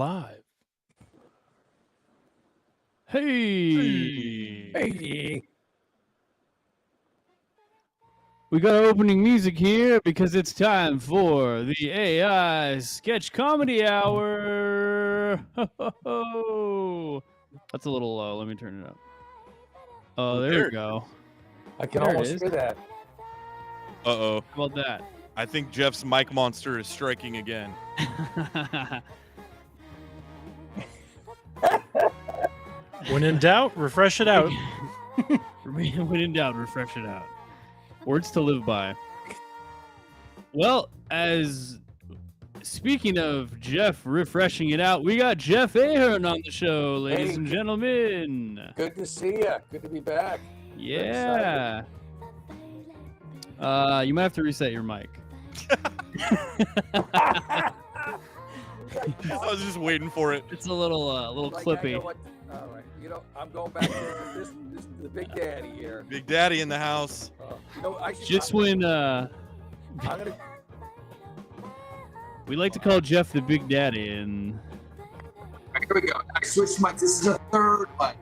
live. Hey. We got opening music here because it's time for the AI Sketch Comedy Hour. That's a little low. Let me turn it up. Oh, there we go. I can almost hear that. Uh-oh. How about that? I think Jeff's mic monster is striking again. When in doubt, refresh it out. When in doubt, refresh it out. Words to live by. Well, speaking of Jeff refreshing it out, we got Jeff Ahern on the show, ladies and gentlemen. Good to see you. Good to be back. Yeah. You might have to reset your mic. I was just waiting for it. It's a little clippy. All right. I'm going back to this the Big Daddy here. Big Daddy in the house. We like to call Jeff the Big Daddy, and here we go. I switched mics. This is a third mic.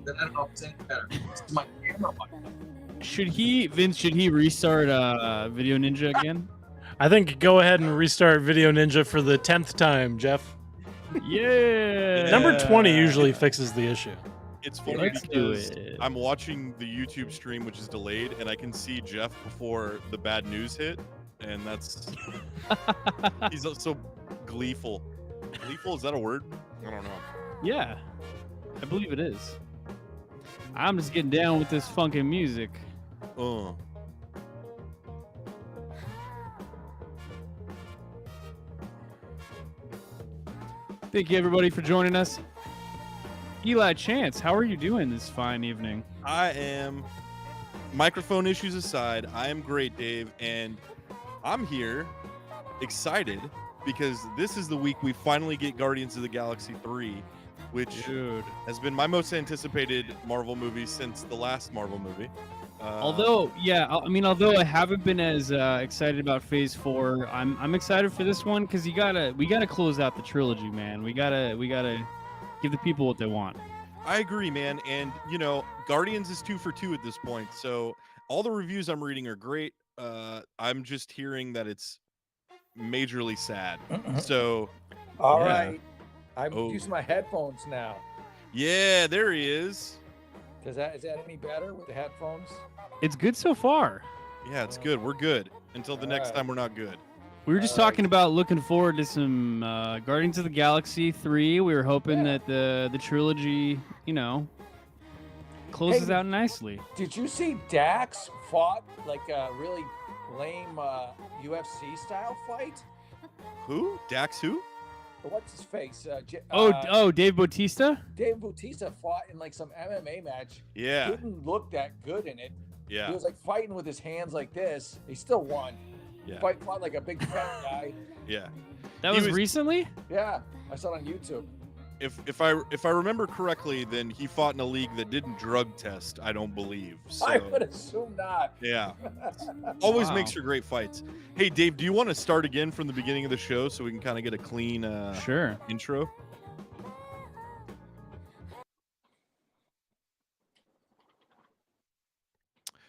Then I don't know if it's any better. This is my camera mic. Should he restart Video Ninja again? I think go ahead and restart Video Ninja for the 10th time, Jeff. Yeah. Number 20 usually fixes the issue. It's funny because I'm watching the YouTube stream, which is delayed, and I can see Jeff before the bad news hit, and that's he's so gleeful. Gleeful, is that a word? I don't know. Yeah, I believe it is. I'm just getting down with this funky music. Thank you, everybody, for joining us. Eli Chance, how are you doing this fine evening? I am, microphone issues aside, I am great, Dave, and I'm here excited because this is the week we finally get Guardians of the Galaxy 3, which has been my most anticipated Marvel movie since the last Marvel movie. Although I haven't been as excited about Phase 4, I'm excited for this one because we gotta close out the trilogy, man. We gotta give the people what they want. I agree, man. And Guardians is 2 for 2 at this point. So all the reviews I'm reading are great. I'm just hearing that it's majorly sad. So all right. I'm using my headphones now. Yeah, there he is. Is that any better with the headphones? It's good so far. Yeah, it's good. We're good. Until the next time we're not good. We were just talking about looking forward to some Guardians of the Galaxy 3. We were hoping that the trilogy, closes out nicely. Did you see Dax fought like a really lame UFC style fight? Who? Dax who? What's his face? Dave Bautista? Dave Bautista fought in like some MMA match. Yeah. Didn't look that good in it. Yeah. He was like fighting with his hands like this. He still won. Yeah. Fought like a big fat guy. Yeah. That was recently? Yeah. I saw it on YouTube. If I remember correctly, then he fought in a league that didn't drug test, I don't believe. So, I would assume not. Yeah. Always makes for great fights. Hey, Dave, do you want to start again from the beginning of the show so we can kind of get a clean intro?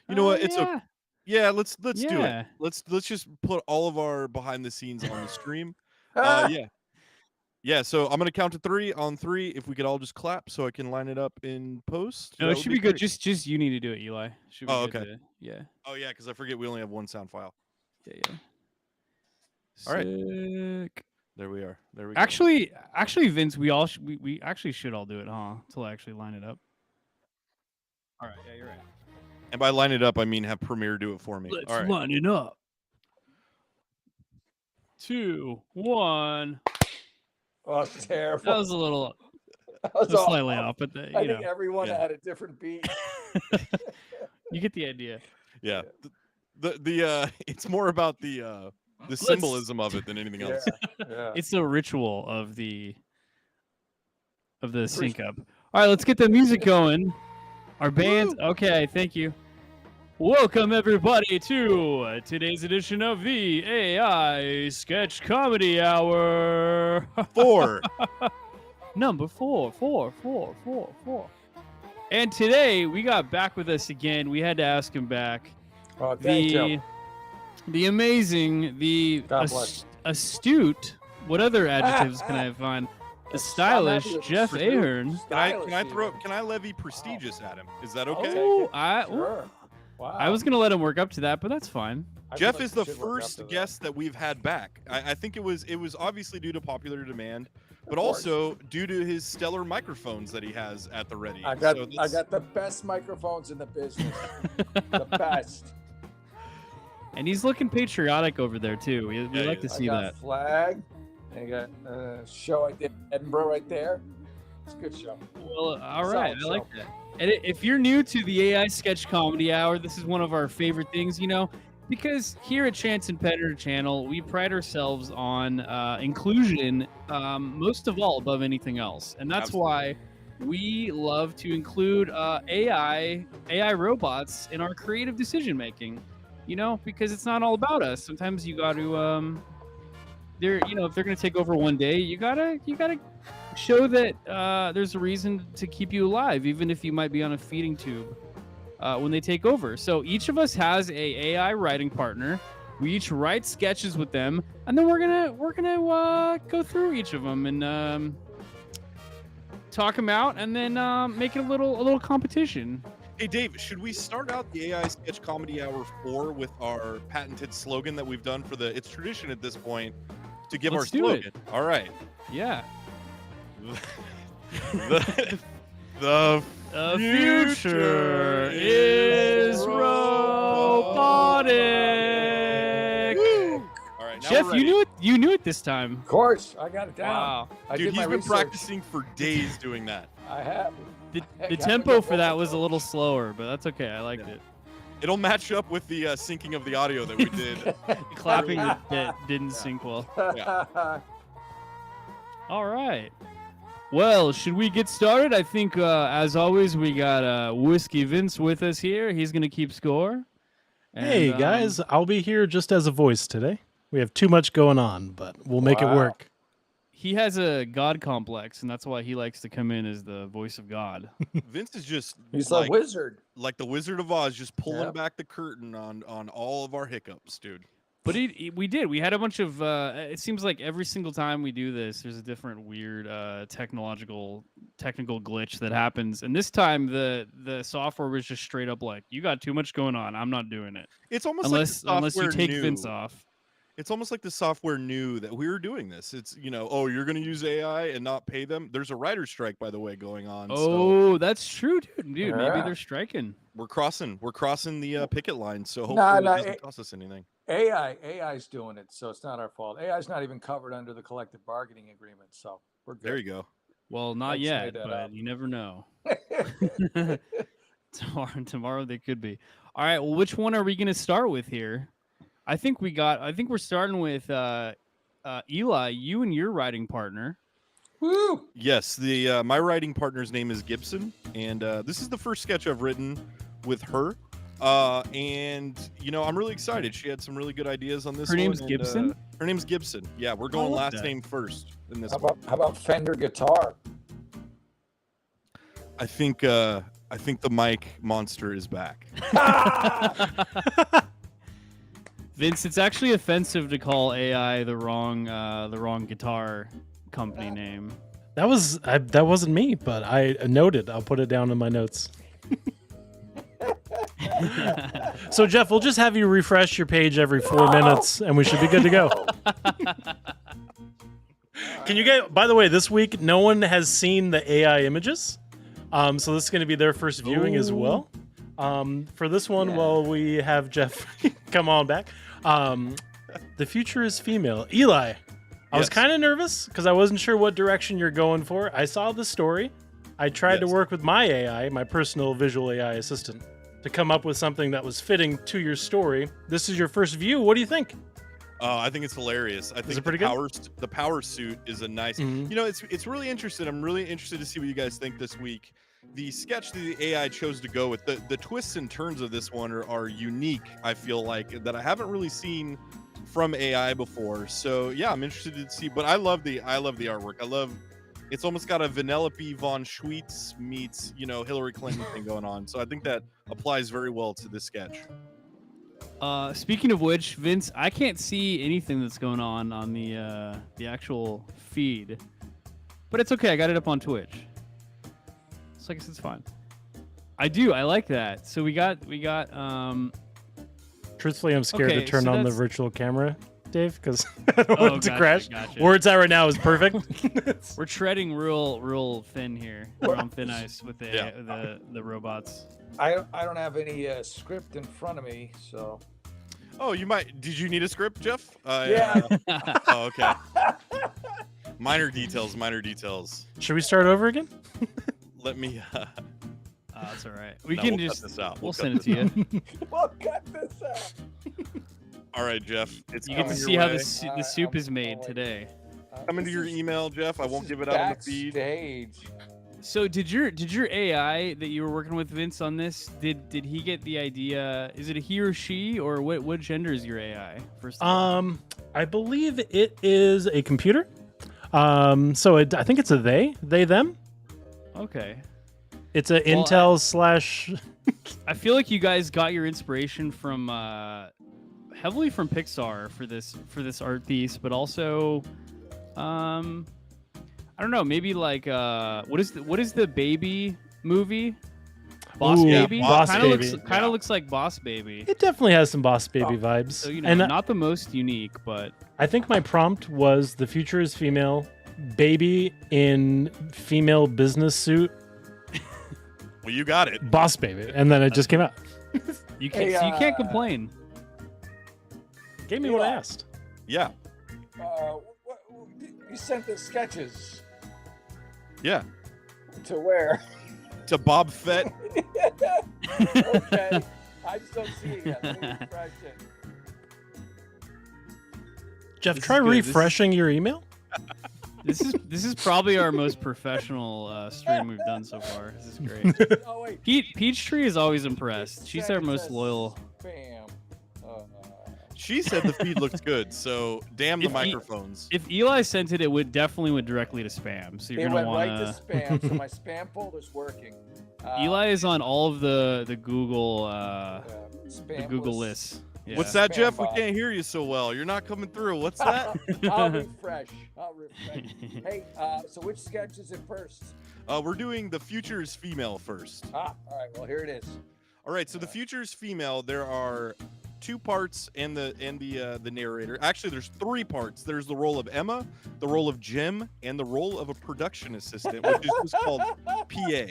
You know what? It's okay. Yeah, let's do it. Let's just put all of our behind the scenes on the stream. Yeah, so I'm gonna count to 3. On 3, if we could all just clap so I can line it up in post. No, it should be good. Just you need to do it, Eli. Should be good okay. Yeah. Oh yeah, because I forget we only have one sound file. Yeah. All right. Sick. There we are. There we go. Actually, Vince, we actually should all do it, huh? Until I actually line it up. All right. Yeah, you're right. And by line it up, I mean have Premiere do it for me. Let's all right. line it up. 2, 1. Oh, it's terrible. That was a little slightly off, but I think everyone had a different beat. You get the idea. Yeah. The it's more about the symbolism of it than anything else. Yeah. It's the ritual of the sync up. All right, let's get the music going. Our band. Okay, thank you. Welcome everybody to today's edition of the AI Sketch Comedy Hour. 4. Number 4. And today we got back with us again. We had to ask him back. Oh, thank you. The amazing, the God bless. astute. What other adjectives can I find? The stylish Jeff Ahern. Can I levy prestigious at him? Is that okay? Oh, Sure. Wow. I was gonna let him work up to that, but that's fine. I feel Jeff like is you the should work up first to that. guest that we've had back. I think it was obviously due to popular demand, but Of course. also due to his stellar microphones that he has at the ready. I got So I got the best microphones in the business. The best. And he's looking patriotic over there too. We Yeah, like he to is. see I got that. flag. I got show I did in Edinburgh right there. It's a good show. Well, all right, I Solid like show. that. And if you're new to the AI Sketch Comedy Hour, this is one of our favorite things, because here at Chance and Petter Channel, we pride ourselves on inclusion, most of all, above anything else, and that's why we love to include AI robots in our creative decision making. Because it's not all about us. Sometimes you got to, if they're gonna take over one day, you gotta show that there's a reason to keep you alive, even if you might be on a feeding tube when they take over. So each of us has a AI writing partner. We each write sketches with them, and then we're gonna go through each of them and talk them out, and then make it a little competition. Hey Dave, should we start out the AI Sketch Comedy Hour 4 with our patented slogan that we've done for it's tradition at this point to give Let's our do it. slogan. All right. Yeah. The The future is robotic. All right, now Jeff, we're you ready. knew it. You knew it this time. Of course, I got it down. Wow. I Dude, did he's my been research. practicing for days doing that. I have. The Heck, I tempo haven't for got that one was a of little slower, but that's okay. I liked Yeah. it. It'll match up with the syncing of the audio that we did. The clapping that didn't sync well. those. All right. Well, should we get started? I think, as always, we got Whiskey Vince with us here. He's going to keep score. And, Hey guys, I'll be here just as a voice today. We have too much going on, but we'll make it Wow. work. He has a God complex, and that's why he likes to come in as the voice of God. Vince is just He's like, a wizard. like the Wizard of Oz, just pulling Yep. back the curtain on all of our hiccups, dude. But we did. We had a bunch of. It seems like every single time we do this, there's a different weird technical glitch that happens. And this time, the software was just straight up like, "You got too much going on. I'm not doing it." It's almost Unless like the software you take knew. Vince off. It's almost like the software knew that we were doing this. It's oh, you're going to use AI and not pay them. There's a writer's strike, by the way, going on. So Oh, that's true, dude. Maybe Yeah. they're striking. we're crossing the picket line. So hopefully Nah, it nah, doesn't cost us anything. AI's doing it, so it's not our fault. AI's not even covered under the collective bargaining agreement, so we're good. There you go. Well, not Let's yet, made that but up. you never know. Tomorrow they could be. All right. Well, which one are we going to start with here? I think we're starting with Eli. You and your writing partner. Woo! Yes, the my writing partner's name is Gibson, and this is the first sketch I've written with her. And I'm really excited. She had some really good ideas on this. Her name's one, and, Gibson? her name's Gibson. Yeah, we're going love last that. name first in this How one. about Fender guitar? I think the mic monster is back. Vince, it's actually offensive to call AI the wrong guitar company name. That wasn't me, but I noted. I'll put it down in my notes. So Jeff, we'll just have you refresh your page every 4 minutes, and we should be good to go. Can you get? By the way, this week no one has seen the AI images, so this is going to be their first viewing as well. For this one, Yeah. while we have Jeff come on back, the future is female. Eli, I was Yes. kind of nervous because I wasn't sure what direction you're going for. I saw the story. I tried to Yes. work with my AI, my personal visual AI assistant, to come up with something that was fitting to your story. This is your first view. What do you think? I think it's hilarious. I think it pretty good? the power suit is a nice. Mhm. It's really interesting. I'm really interested to see what you guys think this week. the sketch that the AI chose to go with, the twists and turns of this one are unique. I feel like that I haven't really seen from AI before. So yeah, I'm interested to see. But I love the artwork. I love. It's almost got a Vanellope von Schweetz meets Hillary Clinton thing going on. So I think that applies very well to this sketch. Speaking of which, Vince, I can't see anything that's going on the actual feed, but it's okay. I got it up on Twitch, so I guess it's fine. I like that. So we got. Truthfully, I'm scared to Okay, turn so on the that's- virtual camera, Dave, because I don't want it to gotcha, crash. gotcha. Where it's at right now is perfect. We're treading real thin here. We're on thin ice with the robots. I don't have any script in front of me, so. Oh, you might. Did you need a script, Jeff? Yeah. Oh, okay. Minor details. Should we start over again? Let me. That's all right. We No, can we'll cut just this out. we'll We'll send cut it to you. Well, cut this out. All right, Jeff. It's You get to coming see your how way. the soup is made today. Coming to your email, Jeff. I won't give it out on the feed. Backstage. So did your AI that you were working with, Vince, on this? Did he get the idea? Is it a he or she, or what gender is your AI? First of all? I believe it is a computer. So I think it's a they them. Okay. It's a Well, Intel slash. I feel like you guys got your inspiration from heavily from Pixar for this art piece, but also I don't know, maybe like what is the baby movie? Boss Ooh, Baby? Boss Baby. Kind of looks like Boss Baby. It definitely has some Boss Baby vibes. So and not the most unique, but I think my prompt was the future is female, baby in female business suit, Well, you got it. Boss Baby, and then it just came out. you can't Hey, so you can't complain. Gave me what I asked. Yeah. You sent the sketches Yeah. to where? To Bob Fett. Okay. I just don't see it yet. Let me refresh it. Jeff, This try is good. This is- refreshing your email. This is probably our most professional stream we've done so far. This is great. Oh wait. Peachtree is always impressed. She's our most loyal. Spam. She said the feed looks good, so damn the If he- microphones. If Eli sent it, it would definitly went directly to spam. So you're It gonna went want right to spam, so my spam folder's working. Eli is on all of the Google Spam the Google was- lists. Yeah. What's that, Spam Jeff? We bot. can't hear you so well. You're not coming through. What's that? I'll refresh. Hey, so which sketch is it first? We're doing the future is female first. All right. Well, here it is. All right, so the future is female. There are 2 parts and the narrator. Actually, there's 3 parts. There's the role of Emma, the role of Jim, and the role of a production assistant, which is just called PA.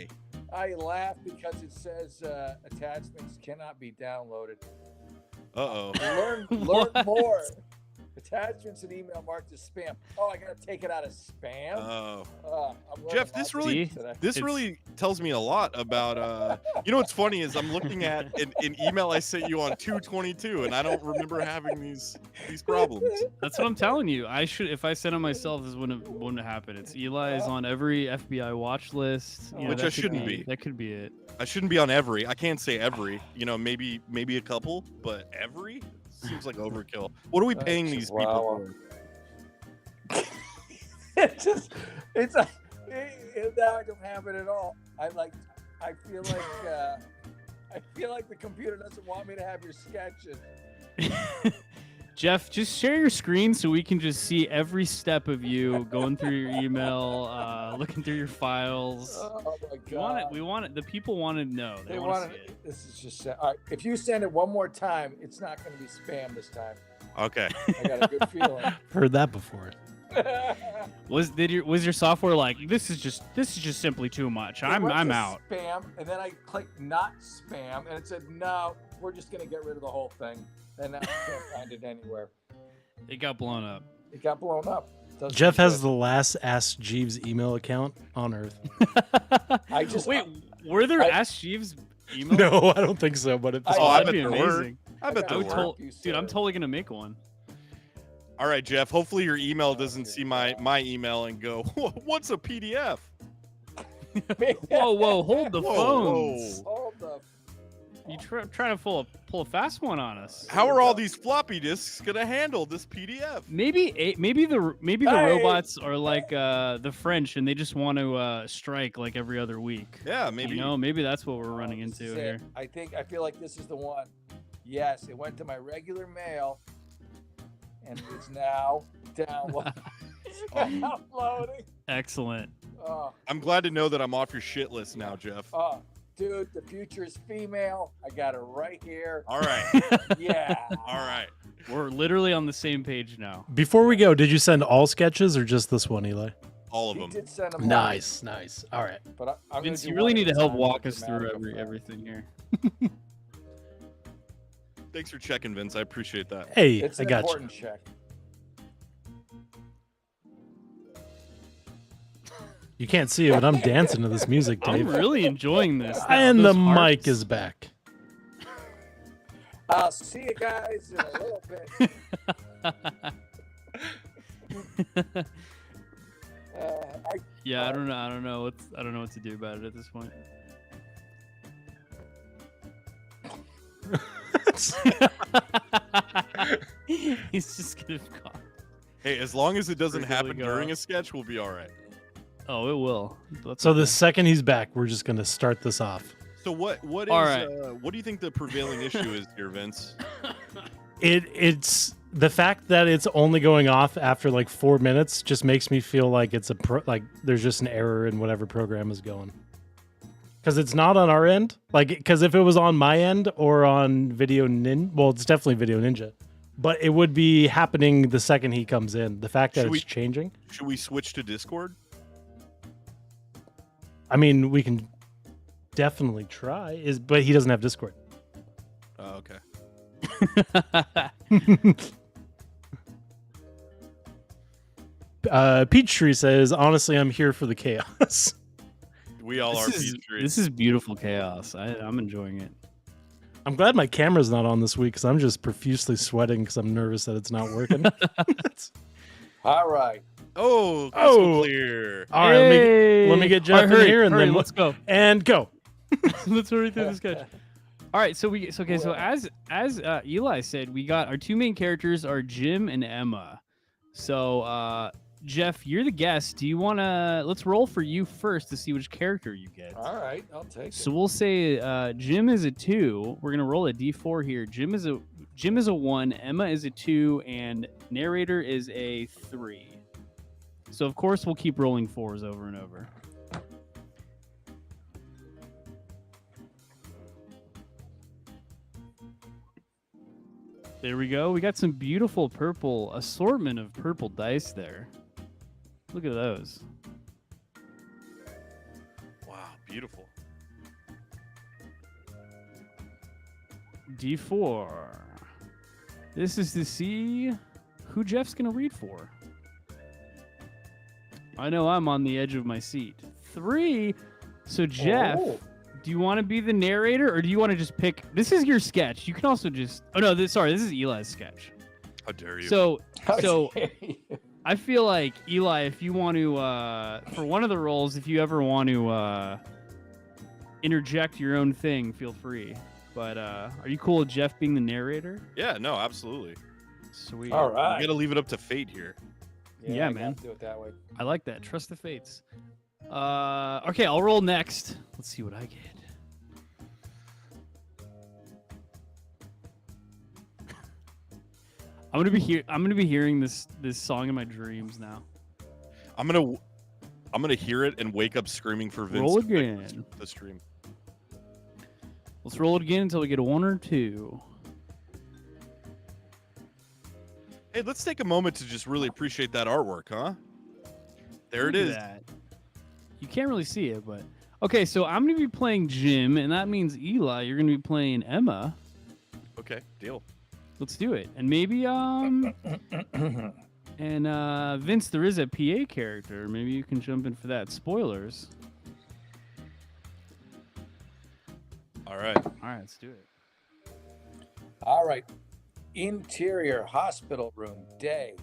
I laugh because it says attachments cannot be downloaded. Uh-oh. Learn What? more. Attachments and email marked as spam. Oh, I gotta take it out of spam. Oh. I'm learning Jeff, lots this of really things today. this It's- really tells me a lot about what's funny is I'm looking at an email I sent you on 2/22 and I don't remember having these problems. That's what I'm telling you. I should, if I sent it myself, this wouldn't happen. It's Eli is on every FBI watch list. Which that I could shouldn't be. That could be it. I shouldn't be on every. I can't say every. Maybe a couple, but every seems like overkill. What are we paying these people Wow. for? it's now I don't have it at all. I feel like the computer doesn't want me to have your sketches. Jeff, just share your screen so we can just see every step of you going through your email, looking through your files. Oh my We want it. god. We want it. The people want to know. They, They want want to see it. it. This is just all right. If you send it one more time, it's not going to be spam this time. Okay. I got a good feeling. Heard that before. Was your software like this is just simply too much? It went I'm to out. Spam, and then I clicked not spam, and it said no. We're just going to get rid of the whole thing, and now I can't find it anywhere. It got blown up. It got blown up. Doesn't Jeff has exist. the last Ask Jeeves email account on Earth. I just Wait. Were there I- Ask Jeeves emails? No, I don't think so. But it's I- Oh, I that'd bet be there were. amazing. I bet I there I would were. tol- You dude, I'm said. totally gonna make one. All right, Jeff. Hopefully your email doesn't see my email and go, "What's a PDF?" Whoa, hold the Whoa, phones. whoa. Hold the. You trying to pull a fast one on us? How are all these floppy disks gonna handle this PDF? Maybe the Hey. robots are like the French and they just want to strike like every other week. Yeah, maybe. You know, maybe that's what we're running This into is it. here. I feel like this is the one. Yes, it went to my regular mail, and it's now downloading. Excellent. Oh, I'm glad to know that I'm off your shit list now, Jeff. oh, dude, the future is female. I got it right here. All right. Yeah. All right. We're literally on the same page now. Before we go, did you send all sketches or just this one, Eli? All of He them. did send them. Nice. All right. But I'm Vince, gonna you do really one need at to a help time walk for us through dramatic effect. everything here. Thanks for checking, Vince. I appreciate that. Hey, It's I an got you. important check. You can't see it, but I'm dancing to this music, I'm Dave. really enjoying this. And the Those mic hearts. is back. I'll see you guys in a little bit. Yeah, I don't know what to do about it at this point. He's just gonna cough. Hey, as long as it doesn't Really happen go during out. a sketch, we'll be all right. Oh, it will. That's So okay. the second he's back, we're just gonna start this off. So what is All right. what do you think the prevailing issue is here, Vince? It's the fact that it's only going off after like 4 minutes just makes me feel like it's like there's just an error in whatever program is going. Because it's not on our end. Like, because if it was on my end or on Video Ninja, well, it's definitely Video Ninja, but it would be happening the second he comes in. The fact that Should it's changing. Should we switch to Discord? I mean, we can definitely try. But he doesn't have Discord. Oh, okay. Peachtree says, honestly, I'm here for the chaos. We all are Peachtree. This is beautiful chaos. I'm enjoying it. I'm glad my camera's not on this week because I'm just profusely sweating because I'm nervous that it's not working. All right. Oh, crystal Oh. clear. All right, let me get Jeff in here and then let's go. and go. Let's hurry through this sketch. All right, so as Eli said, we got our two main characters are Jim and Emma. So Jeff, you're the guest. Do you want to let's roll for you first to see which character you get. All right. I'll take it. So we'll say Jim is a 2. We're gonna roll a d4 here. Jim is a 1. Emma is a 2, and narrator is a 3. So of course we'll keep rolling 4s over and over. There we go. We got some beautiful purple assortment of purple dice there. Look at those. Wow, beautiful. D4. This is to see who Jeff's going to read for. I know I'm on the edge of my seat. 3. So Jeff, Oh. do you want to be the narrator or do you want to just pick? This is your sketch. You can also just. Oh no, this is Eli's sketch. How dare you? So Okay. I feel like Eli, if you want to, for one of the roles, if you ever want to interject your own thing, feel free. But are you cool with Jeff being the narrator? yeah, no, absolutely. Sweet. All You right. gotta leave it up to fate here. Yeah, I man. gotta do it that way. I like that. Trust the fates. Okay, I'll roll next. Let's see what I get. I'm gonna be hearing this song in my dreams now. I'm gonna hear it and wake up screaming for Vince. Roll to quit again. The stream. Let's roll it again until we get a 1 or 2. Hey, let's take a moment to just really appreciate that artwork, huh? There it Look at is. that. You can't really see it, but okay. So I'm gonna be playing Jim, and that means Eli, you're gonna be playing Emma. Okay, deal. Let's do it. And maybe and Vince, there is a PA character. Maybe you can jump in for that. Spoilers. All right. All right, let's do it. All right. Interior hospital room, day.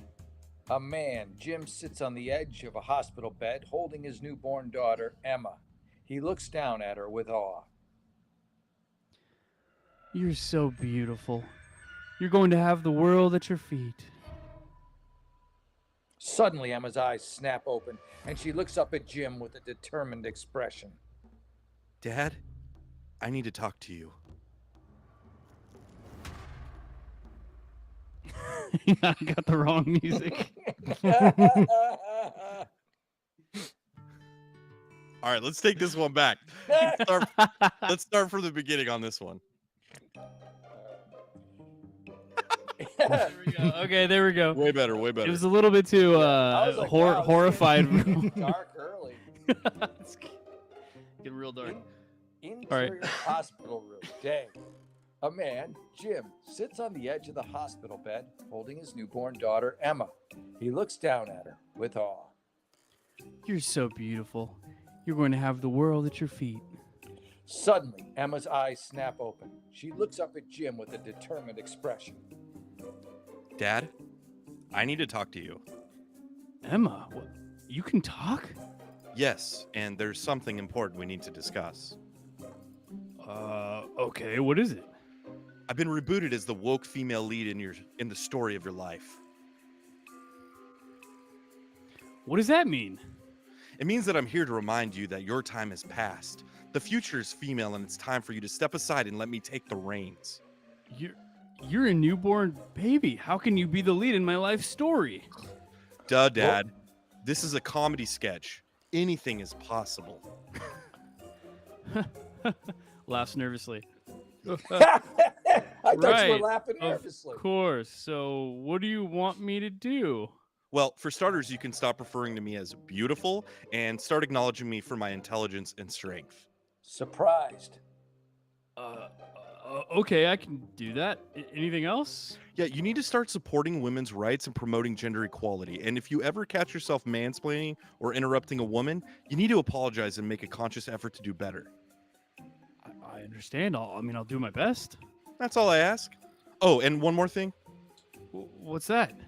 A man, Jim, sits on the edge of a hospital bed holding his newborn daughter, Emma. He looks down at her with awe. You're so beautiful. You're going to have the world at your feet. Suddenly, Emma's eyes snap open, and she looks up at Jim with a determined expression. Dad, I need to talk to you. I got the wrong music. All right, let's take this one back. Let's start from the beginning on this one. There we go. Okay, there we go. Way better, way better. It was a little bit too I was like, wow, horrified. it's dark early. It's getting real dark. Interior hospital room. Day. A man, Jim, sits on the edge of the hospital bed, holding his newborn daughter, Emma. He looks down at her with awe. You're so beautiful. You're going to have the world at your feet. Suddenly, Emma's eyes snap open. She looks up at Jim with a determined expression. Dad, I need to talk to you. Emma, what? You can talk? Yes, and there's something important we need to discuss. Okay, what is it? I've been rebooted as the woke female lead in the story of your life. What does that mean? It means that I'm here to remind you that your time has passed. The future is female, and it's time for you to step aside and let me take the reins. You're a newborn baby. How can you be the lead in my life story? Duh, Dad. This is a comedy sketch. Anything is possible. Laughs nervously. I thought you were Right, laughing nervously. Of course. So, what do you want me to do? Well, for starters, you can stop referring to me as beautiful and start acknowledging me for my intelligence and strength. Surprised. Okay, I can do that. Anything else? Yeah, you need to start supporting women's rights and promoting gender equality. And if you ever catch yourself mansplaining or interrupting a woman, you need to apologize and make a conscious effort to do better. I understand. I'll do my best. That's all I ask. Oh, and one more thing. What's that?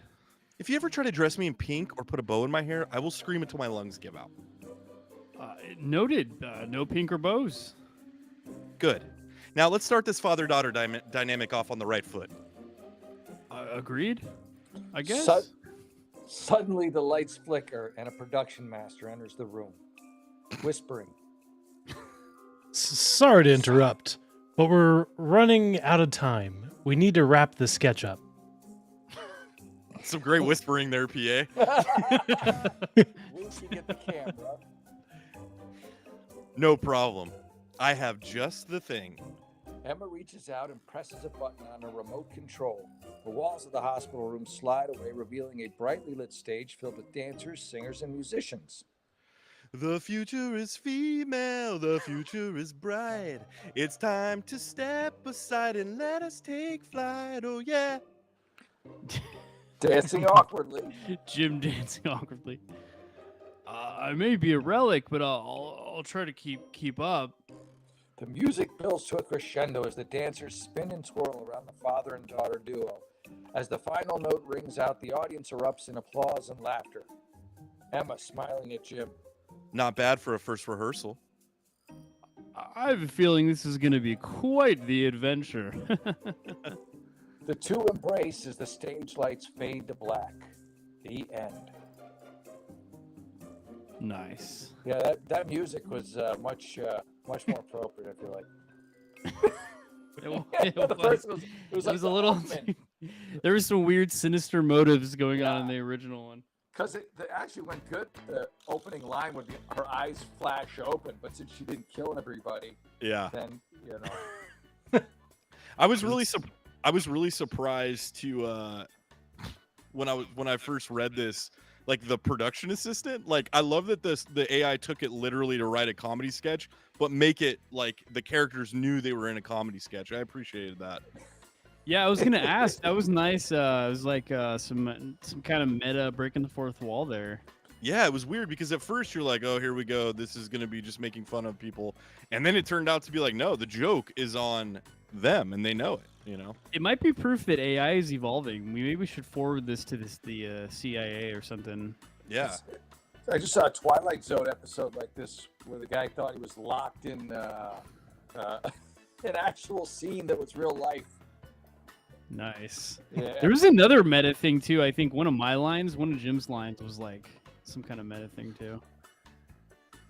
If you ever try to dress me in pink or put a bow in my hair, I will scream until my lungs give out. Noted. No pink or bows. Good. Now let's start this father-daughter dynamic off on the right foot. Agreed. I guess. Suddenly, the lights flicker, and a production master enters the room, whispering. Sorry to interrupt, but we're running out of time. We need to wrap the sketch up. Some great whispering there, PA. Lucy, get the camera. No problem. I have just the thing. Emma reaches out and presses a button on a remote control. The walls of the hospital room slide away, revealing a brightly lit stage filled with dancers, singers, and musicians. The future is female, the future is bright. It's time to step aside and let us take flight. Oh, yeah. Dancing awkwardly. Jim dancing awkwardly. I may be a relic, but I'll try to keep up. The music builds to a crescendo as the dancers spin and twirl around the father and daughter duo. As the final note rings out, the audience erupts in applause and laughter. Emma smiling at Jim. Not bad for a first rehearsal. I have a feeling this is going to be quite the adventure. The two embrace as the stage lights fade to black. The end. Nice. Yeah, that music was much more appropriate, I feel like. The first was, it was a little. There was some weird, sinister motives going on in the original one. Because it actually went good. The opening line would be her eyes flash open, but since she didn't kill everybody, Yeah. then you know. I was really surprised to when I first read this, like the production assistant. Like, I love that the AI took it literally to write a comedy sketch, but make it like the characters knew they were in a comedy sketch. I appreciated that. Yeah, I was gonna ask. That was nice. It was like some kind of meta breaking the fourth wall there. Yeah, it was weird because at first you're like, oh, here we go. This is gonna be just making fun of people, and then it turned out to be like, no, the joke is on them, and they know it. You know, it might be proof that AI is evolving. Maybe we should forward this to the CIA or something. Yeah. I just saw a Twilight Zone episode like this where the guy thought he was locked in an actual scene that was real life. Nice. Yeah. There was another meta thing too. I think one of Jim's lines was like some kind of meta thing too.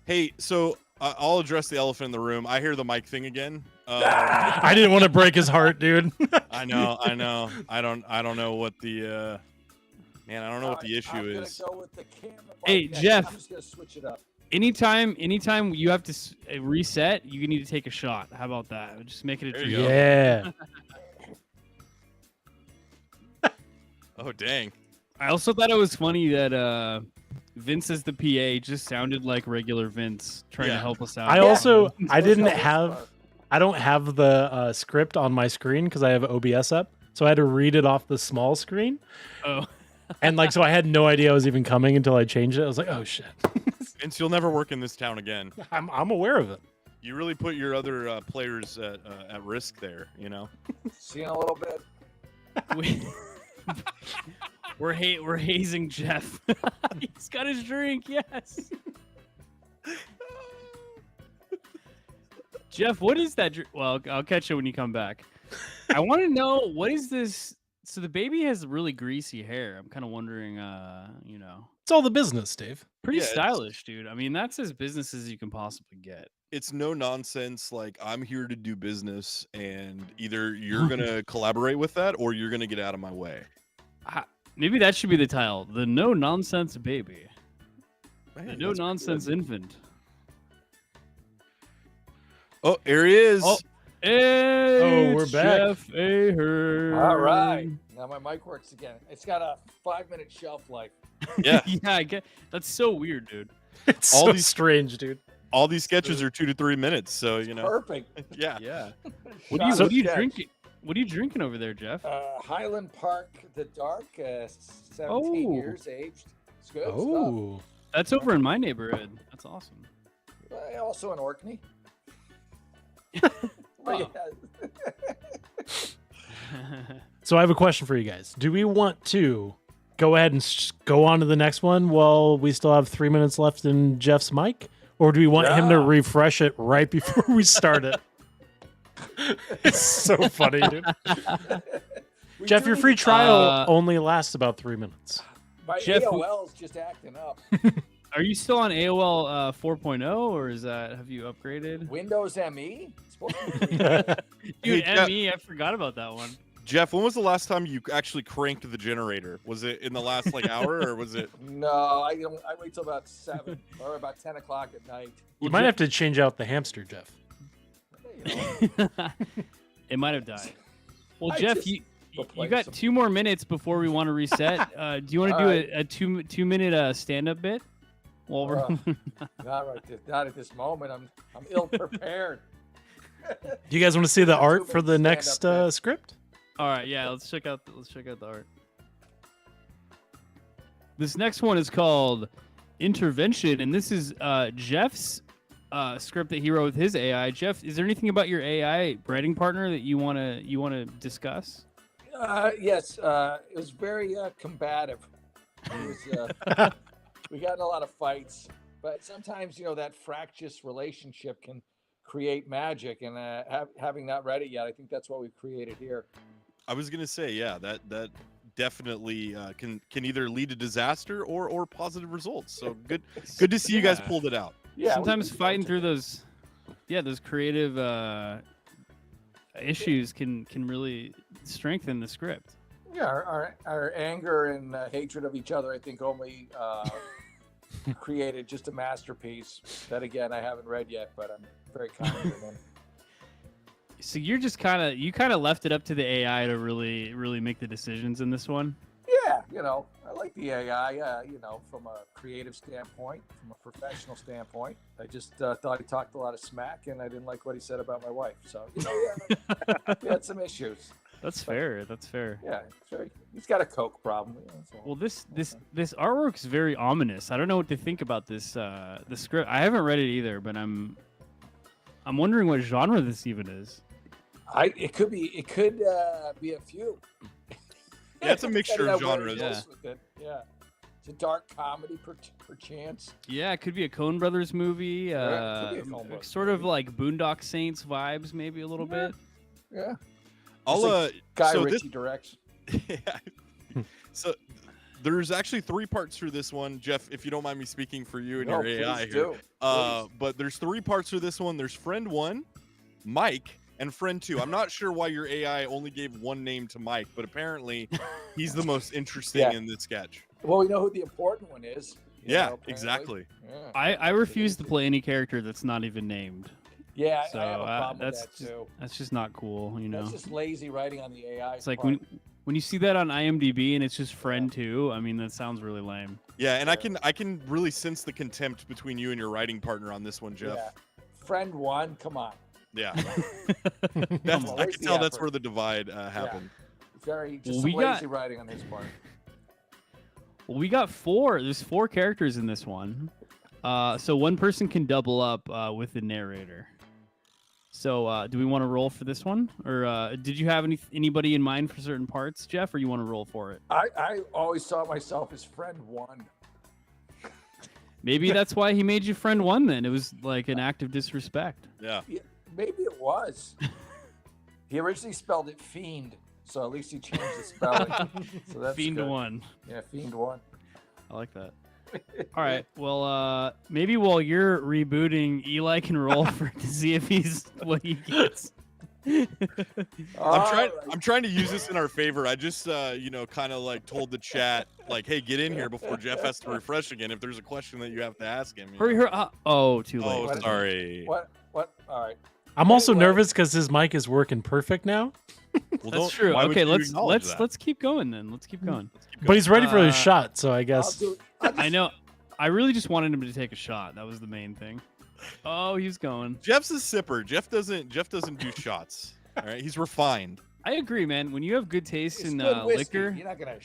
Hey, so I'll address the elephant in the room. I hear the mic thing again. I didn't want to break his heart, dude. I know. I don't know what the man. I don't know what the issue is. Go with the camera Hey, mic. Jeff. I'm just gonna switch it up. Anytime you have to reset, you need to take a shot. How about that? Just make it a There treat. you go. Yeah. Oh dang. I also thought it was funny that Vince as the PA just sounded like regular Vince trying to Yeah. help us out. I also I Let's didn't go this have far. I don't have the script on my screen because I have OBS up, so I had to read it off the small screen. Oh. And like, so I had no idea I was even coming until I changed it. I was like, oh shit. Vince, you'll never work in this town again. I'm aware of it. You really put your other players at risk there. You know. See you in a little bit. We're hazing Jeff. He's got his drink. Yes. Jeff, what is that? Well, I'll catch you when you come back. I want to know, what is this? So the baby has really greasy hair. I'm kind of wondering, It's all the business, Dave. pretty Yeah, it's- stylish, dude. I mean, that's as business as you can possibly get. It's no nonsense. Like, I'm here to do business, and either you're gonna collaborate with that, or you're gonna get out of my way. Maybe that should be the title: the no nonsense baby, Man, the no that's pretty nonsense good. infant. Oh, here he is. Oh. Hey, we're back. Jeff Ahern. All right. Now my mic works again. It's got a 5-minute shelf life. Yeah. Yeah, I get. That's so weird, dude. It's All so these- strange, dude. All these sketches are 2 to 3 minutes, so you know. Perfect. Yeah. Yeah. Shot What are of you sketch. drinking? What are you drinking over there, Jeff? Highland Park, the dark, 17 Oh. years aged. It's good Oh. That's over in my neighborhood. That's awesome. stuff. Also in Orkney. Oh. So I have a question for you guys. Do we want to go ahead and go on to the next one while we still have 3 minutes left in Jeff's mic? Or do we want him to Yeah. refresh it right before we start it? It's so funny, dude. We Jeff, do your need free to- trial only lasts about 3 minutes. My Jeff, AOL's just acting up. Are you still on AOL 4.0, or have you upgraded? Windows ME? It's supposed to be- Dude, Hey, Jeff- ME, I forgot about that one. Jeff, when was the last time you actually cranked the generator? Was it in the last hour, or was it? No, I wait till about 7 or about 10 o'clock at night. You might have to change out the hamster, Jeff. You know, It might have died. Well, I Jeff, just you replaced got them. 2 more minutes before we want to reset. Do you want to do Alright. a 2 minute stand-up bit? While we're not at this moment. I'm ill prepared. Do you guys want to see the Two art for minutes the stand-up next bit. script? All right, yeah, let's check out the art. This next one is called Intervention, and this is Jeff's script that he wrote with his AI. Jeff, is there anything about your AI writing partner that you wanna discuss? Yes, it was very combative. It was, we got in a lot of fights, but sometimes that fractious relationship can create magic. And having not read it yet, I think that's what we've created here. I was gonna say, yeah, that definitely can either lead to disaster or positive results. So good to see you guys Yeah. pulled it out. Yeah, Sometimes fighting through those creative issues can really strengthen the script. Yeah, our anger and hatred of each other, I think, only created just a masterpiece that, again, I haven't read yet, but I'm very confident in. So you're just kind of left it up to the AI to really make the decisions in this one. Yeah, I like the AI, from a creative standpoint, from a professional standpoint. I just thought he talked a lot of smack, and I didn't like what he said about my wife. So, we had some issues. That's fair. That's fair. Yeah, he's got a coke problem. So. Well, this artwork's very ominous. I don't know what to think about this the script. I haven't read it either, but I'm wondering what genre this even is. It could be a few. Yeah, it's a mixture Depending of on where genres. he goes with it. Yeah. It's a dark comedy, perchance. Yeah, it could be a Coen Brothers movie. Yeah, it could be a Coen Brothers sort of like Boondock Saints vibes, maybe a little bit. Yeah. I'll Guy so Ritchie directs. Yeah. So there's actually 3 parts through this one, Jeff. If you don't mind me speaking for you and your AI please here, do. Please. but there's 3 parts through this one. There's friend 1, Mike, and friend 2. I'm not sure why your AI only gave one name to Mike, but apparently he's the most interesting in this sketch. Well, we know who the important one is. you know, apparently. Exactly. Yeah. I refuse to play any character that's not even named. Yeah, So I have a problem that's with that too. that's just not cool, you know. That's just lazy writing on the AI. It's like part. when you see that on IMDb and it's just friend 2. I mean, that sounds really lame. Yeah, and I can really sense the contempt between you and your writing partner on this one, Jeff. Yeah. Friend 1, come on. Yeah, Come on, I can where's the tell that's effort? where the divide happened. Very just Well, some we got- lazy writing on his part. Well, we got 4. There's 4 characters in this one. So one person can double up with the narrator. So do we want to roll for this one, or did you have anybody in mind for certain parts, Jeff, or you want to roll for it? I always saw myself as friend 1. Maybe that's why he made you friend 1. Then it was like an act of disrespect. Yeah. Yeah, maybe it was. He originally spelled it fiend, so at least he changed the spelling. So that's Fiend good. 1. Yeah, fiend 1. I like that. All right. Well, maybe while you're rebooting, Eli can roll to see if he's what he gets. I'm trying to use this in our favor. I just kind of like told the chat like, hey, get in here before Jeff has to refresh again if there's a question that you have to ask him. Hurry, hurry. Oh, too late. Oh, sorry. What? All right. I'm also Anyway. nervous because his mic is working perfect now, Well, That's true. why would Okay, you let's acknowledge that? let's keep going then. Let's keep going. but he's ready for his Uh, shot. So I I'll guess do, I know. I really just wanted him to take a shot. That was the main thing. Oh, he's going. Jeff's a sipper. Jeff doesn't do shots. All right, he's refined. I agree, man. When you have good taste It's in good whiskey. liquor, You're not gonna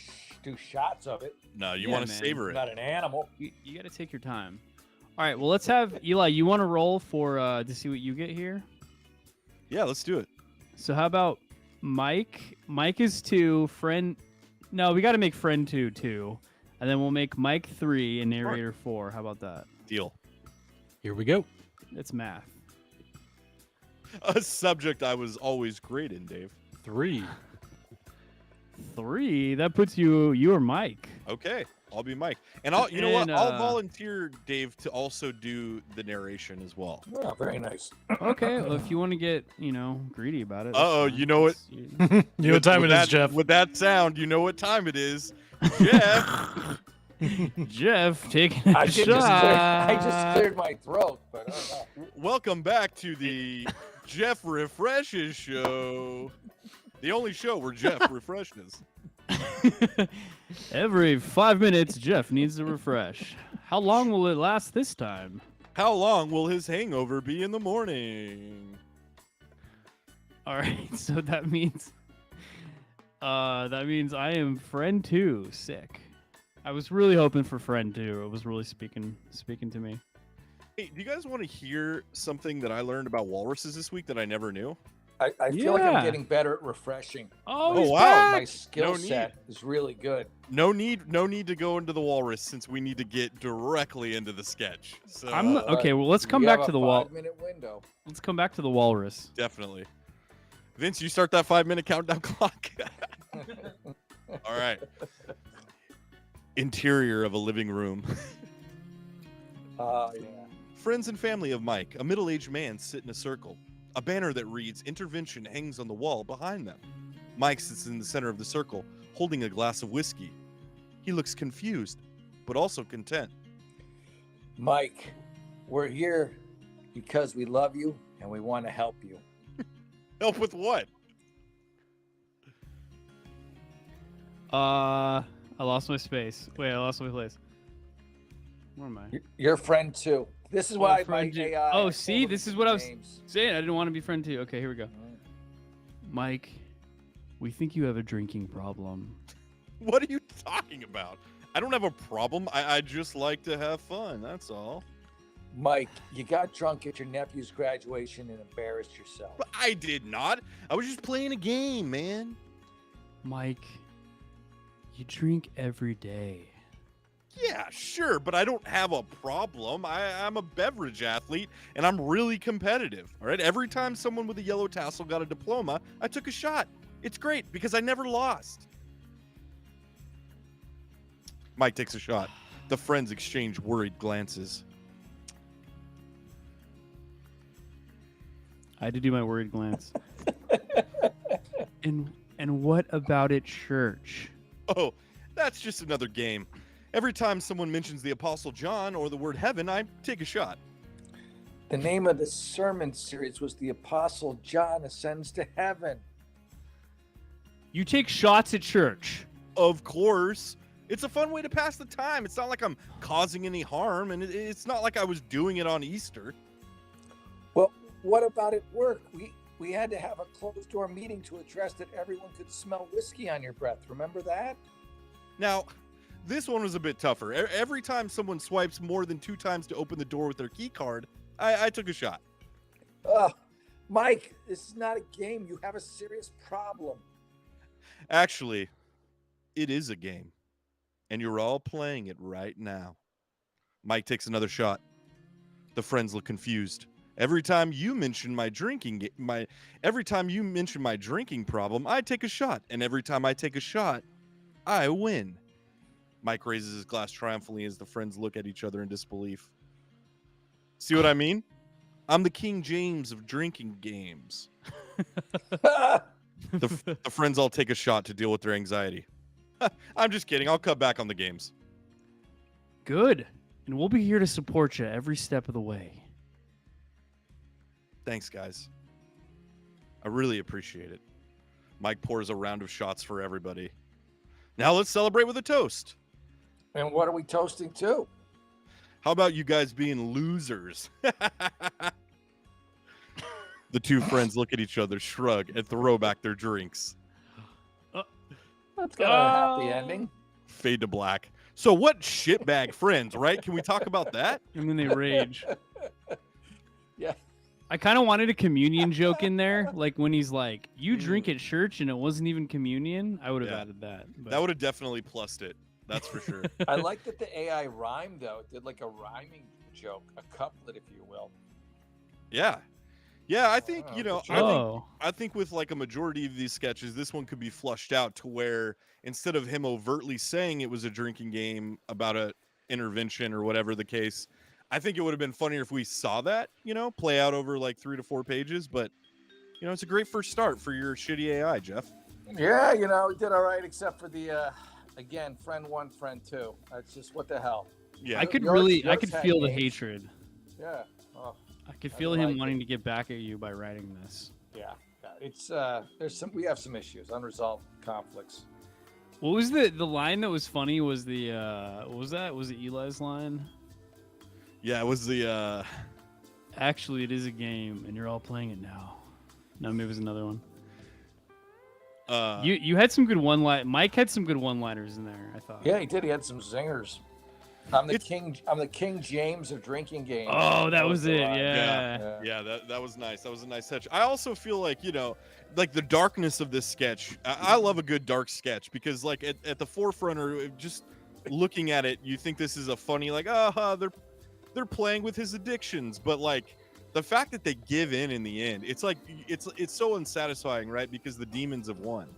do shots of it. No, you Yeah, want to man. savor You're it. not an animal. you got to take your time. All right. Well, let's have Eli. You want to roll for to see what you get here? Yeah, let's do it. So how about Mike? Mike is 2. Friend. No, we got to make friend 2 too, and then we'll make Mike 3 and narrator 4. How about that? Deal. here we go. It's math. A subject I was always great in, Dave. 3. 3. That puts you or Mike. Okay, I'll be Mike, and I'll what? And, I'll volunteer Dave to also do the narration as well. Oh, very nice. Okay. Well, if you want to get greedy about it. Uh-oh, that's fine. you know what- That's- You know what time it is, Jeff? With that sound, you know what time it is. Jeff. Jeff taking a I shot. just cleared my throat, but I don't know. Welcome back to the Jeff Refreshes Show. The only show where Jeff refreshes. Every 5 minutes, Jeff needs to refresh. How long will it last this time? How long will his hangover be in the morning? All right, so that means I am friend 2 sick. I was really hoping for friend 2. It was really speaking to me. Hey, do you guys want to hear something that I learned about walruses this week that I never knew? I feel like Yeah. I'm getting better at refreshing. Oh, he's My back. skill No set is really good. No need to go into the walrus since we need to get directly into the sketch. So I'm okay. Well, let's come We back have to a the wall. 5-minute window. Let's come back to the walrus. definitely. Vince, you start that 5-minute countdown clock. All right. Interior of a living room. Yeah. Friends and family of Mike, a middle-aged man, sit in a circle. A banner that reads "Intervention" hangs on the wall behind them. Mike sits in the center of the circle, holding a glass of whiskey. He looks confused, but also content. Mike, we're here because we love you and we want to help you. Help with what? I lost my space. Wait, I lost my place. Where am I? Your friend too. This is why my friend two. AI. Oh, I see, told him this is the what I was names. saying. I didn't want to be friend 2. Okay, here we go. Mike, we think you have a drinking problem. What are you talking about? I don't have a problem. I just like to have fun. That's all. Mike, you got drunk at your nephew's graduation and embarrassed yourself. But I did not. I was just playing a game, man. Mike, you drink every day. Yeah, sure, but I don't have a problem. I'm a beverage athlete, and I'm really competitive. All right, every time someone with a yellow tassel got a diploma, I took a shot. It's great because I never lost. Mike takes a shot. The friends exchange worried glances. I had to do my worried glance. And what about at church? Oh, that's just another game. Every time someone mentions the Apostle John or the word heaven, I take a shot. The name of the sermon series was The Apostle John Ascends to Heaven. You take shots at church. Of course. It's a fun way to pass the time. It's not like I'm causing any harm, and it's not like I was doing it on Easter. Well, what about at work? We had to have a closed-door meeting to address that everyone could smell whiskey on your breath. Remember that? Now, this one was a bit tougher. Every time someone swipes more than 2 times to open the door with their key card, I took a shot. Mike, this is not a game. You have a serious problem. Actually, it is a game. And you're all playing it right now. Mike takes another shot. The friends look confused. Every time you mention my drinking problem, I take a shot, and every time I take a shot, I win. Mike raises his glass triumphantly as the friends look at each other in disbelief. See what I mean? I'm the King James of drinking games. The friends all take a shot to deal with their anxiety. I'm just kidding. I'll cut back on the games. Good. And we'll be here to support you every step of the way. Thanks, guys. I really appreciate it. Mike pours a round of shots for everybody. Now let's celebrate with a toast. And what are we toasting to? How about you guys being losers? The 2 friends look at each other, shrug, and throw back their drinks. That's got a happy ending. Fade to black. So what shitbag friends, right? Can we talk about that? And then they rage. Yeah. I kind of wanted a communion joke in there, like when he's like, "You drink at church," and it wasn't even communion. I would have added that. But... That would have definitely plussed it. That's for sure. I like that the AI rhymed, though. It did like a rhyming joke, a couplet, if you will. Yeah. Yeah, I think, I think with like a majority of these sketches, this one could be flushed out to where instead of him overtly saying it was a drinking game about a intervention or whatever the case, I think it would have been funnier if we saw that, play out over like 3 to 4 pages. But, it's a great first start for your shitty AI, Jeff. Yeah, we did all right, except for the, again, friend 1, friend 2. That's just what the hell. Yeah. I could feel the hatred. Yeah. Oh, I could feel him wanting to get back at you by writing this. Yeah. It's, we have some issues, unresolved conflicts. What was the line that was funny? Was the, what was that? Was it Eli's line? Yeah, it was the, Actually, it is a game, and you're all playing it now. No, maybe it was another one. You had some good Mike had some good one-liners in there, I thought. Yeah, he did. He had some zingers. I'm the King James of drinking games. Oh, that was it. Yeah. That was nice. That was a nice touch. I also feel like, like the darkness of this sketch. I love a good dark sketch because like at the forefront or just looking at it, you think this is a funny, like, they're playing with his addictions, but like the fact that they give in the end, it's like it's so unsatisfying, right? Because the demons have won,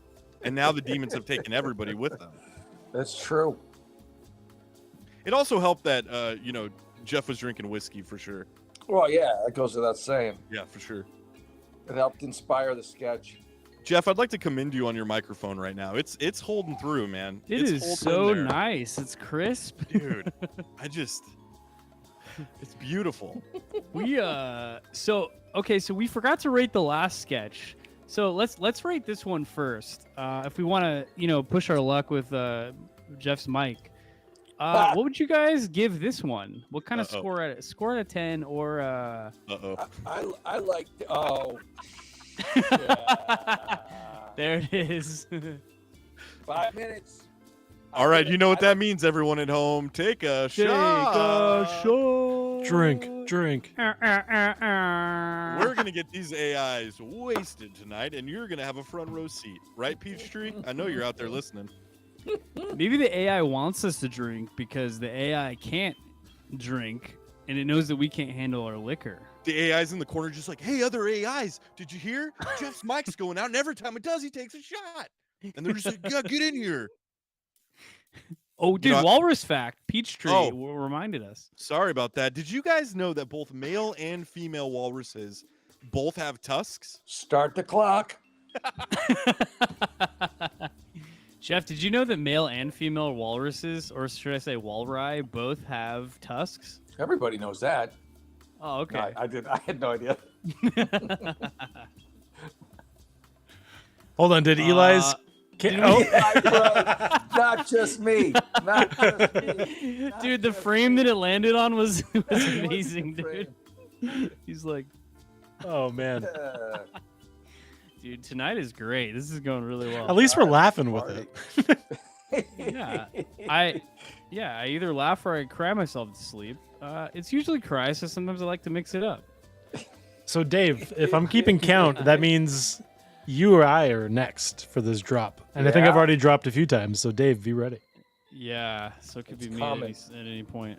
and now the demons have taken everybody with them. That's true. It also helped that Jeff was drinking whiskey for sure. Well, yeah, that goes without saying. Yeah, for sure. It helped inspire the sketch. Jeff, I'd like to commend you on your microphone right now. It's holding through, man. It's so nice. It's crisp, dude. It's beautiful. So we forgot to rate the last sketch. So let's rate this one first. If we want to, push our luck with Jeff's mic. What would you guys give this one? What kind of score out of 10 or I like There it is. 5 minutes. All right, you know what that means, everyone at home. Take a shot. Drink. We're gonna get these AIs wasted tonight, and you're gonna have a front row seat, right, Peachtree? I know you're out there listening. Maybe the AI wants us to drink because the AI can't drink, and it knows that we can't handle our liquor. The AI's in the corner just like, hey, other AIs, did you hear? Jeff's mic's going out, and every time it does, he takes a shot. And they're just like, yeah, get in here. Oh, dude, know, walrus fact. Peachtree Oh. reminded us. Sorry about that. Did you guys know that both male and female walruses both have tusks? Start the clock. Jeff, did you know that male and female walruses, or should I say walrus, both have tusks? Everybody knows that. Oh, okay. No, I had no idea. Hold on, did Eli's? Not just me. Not just me. Dude, the frame that it landed on was amazing, dude. He's like, Oh man! dude, tonight is great. This is going really well. At least we're laughing with it. Yeah, I either laugh or I cry myself to sleep. It's usually cry, so sometimes I like to mix it up. So Dave, if I'm keeping count, that means you or I are next for this drop, and I think I've Yeah. already dropped a few times. So Dave, be ready. Yeah, so it could It's be me coming. at any point.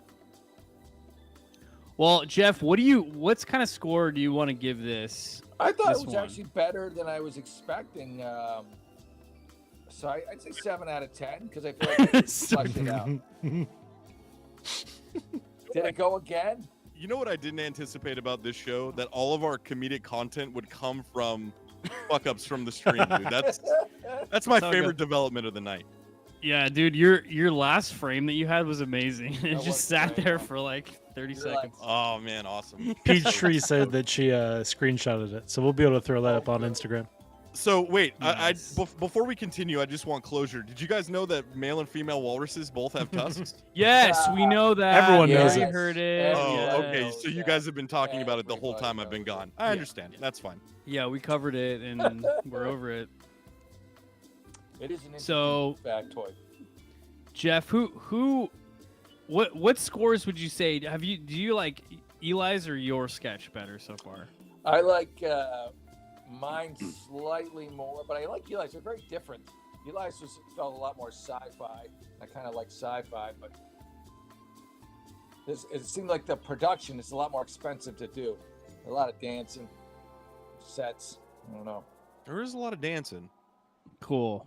Well, Jeff, what's kind of score do you want to give this? I thought This it was one. actually better than I was expecting. So I'd say 7 out of 10 because I feel like I fleshed it out. Did it go again? You know what I didn't anticipate about this show? That all of our comedic content would come from fuck ups from the stream, dude. That's my It's all favorite good. development of the night. Yeah, dude, your last frame that you had was amazing. It was just sat great. there for like 30 You're like, seconds. Oh man, awesome. Peachtree said that she screenshotted it, so we'll be able to throw that up on Instagram. So wait, Nice. before we continue, I just want closure. Did you guys know that male and female walruses both have tusks? Yes, we know that. Everyone knows knows it. it. heard it. Oh, yeah. okay. So you guys have been talking about it the whole Everybody time I've been knows gone. I understand. That's fine. Yeah, we covered it and we're over it. It is an interesting So, factoid. Jeff, what scores would you say? Do you like Eli's or your sketch better so far? I like mine slightly more, but I like Eli's. They're very different. Eli's felt a lot more sci-fi. I kind of like sci-fi, but it seemed like the production is a lot more expensive to do. A lot of dancing, sets. I don't know. There is a lot of dancing. Cool.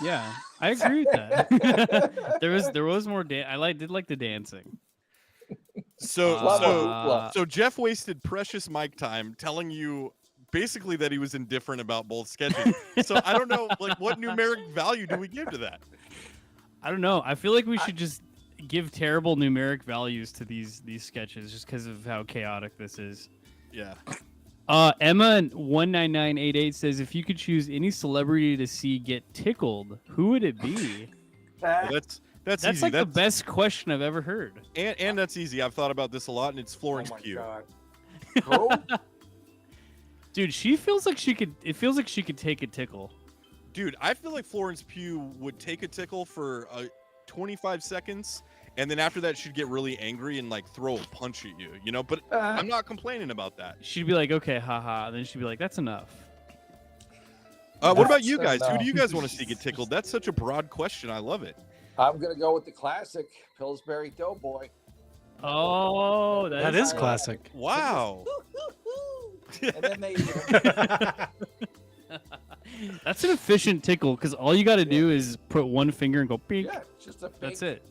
Yeah, I agree with that. there was more did like the dancing. So Uh, so Jeff wasted precious mic time telling you basically that he was indifferent about both sketches. So I don't know, like, what numeric value do we give to that? I don't know. I feel like we should just give terrible numeric values to these sketches just because of how chaotic this is. Yeah. Emma 19988 says, if you could choose any celebrity to see get tickled, who would it be? Well, that's easy. Like the best question I've ever heard. And that's easy. I've thought about this a lot, and it's Oh Florence my Pugh. god. Who? Dude, she feels like she could. It feels like she could take a tickle. Dude, I feel like Florence Pugh would take a tickle for 25 seconds, and then after that, she'd get really angry and like throw a punch at you, you know? But I'm not complaining about that. She'd be like, okay, haha. And then she'd be like, that's enough. What about That's you guys? Who do enough. you guys want to see get tickled? That's such a broad question. I love it. I'm gonna go with the classic Pillsbury Doughboy. Oh, That is classic. Wow. And then they That's an efficient tickle because all you got to do is put one finger and go beep. yeah, it's just a big, That's it.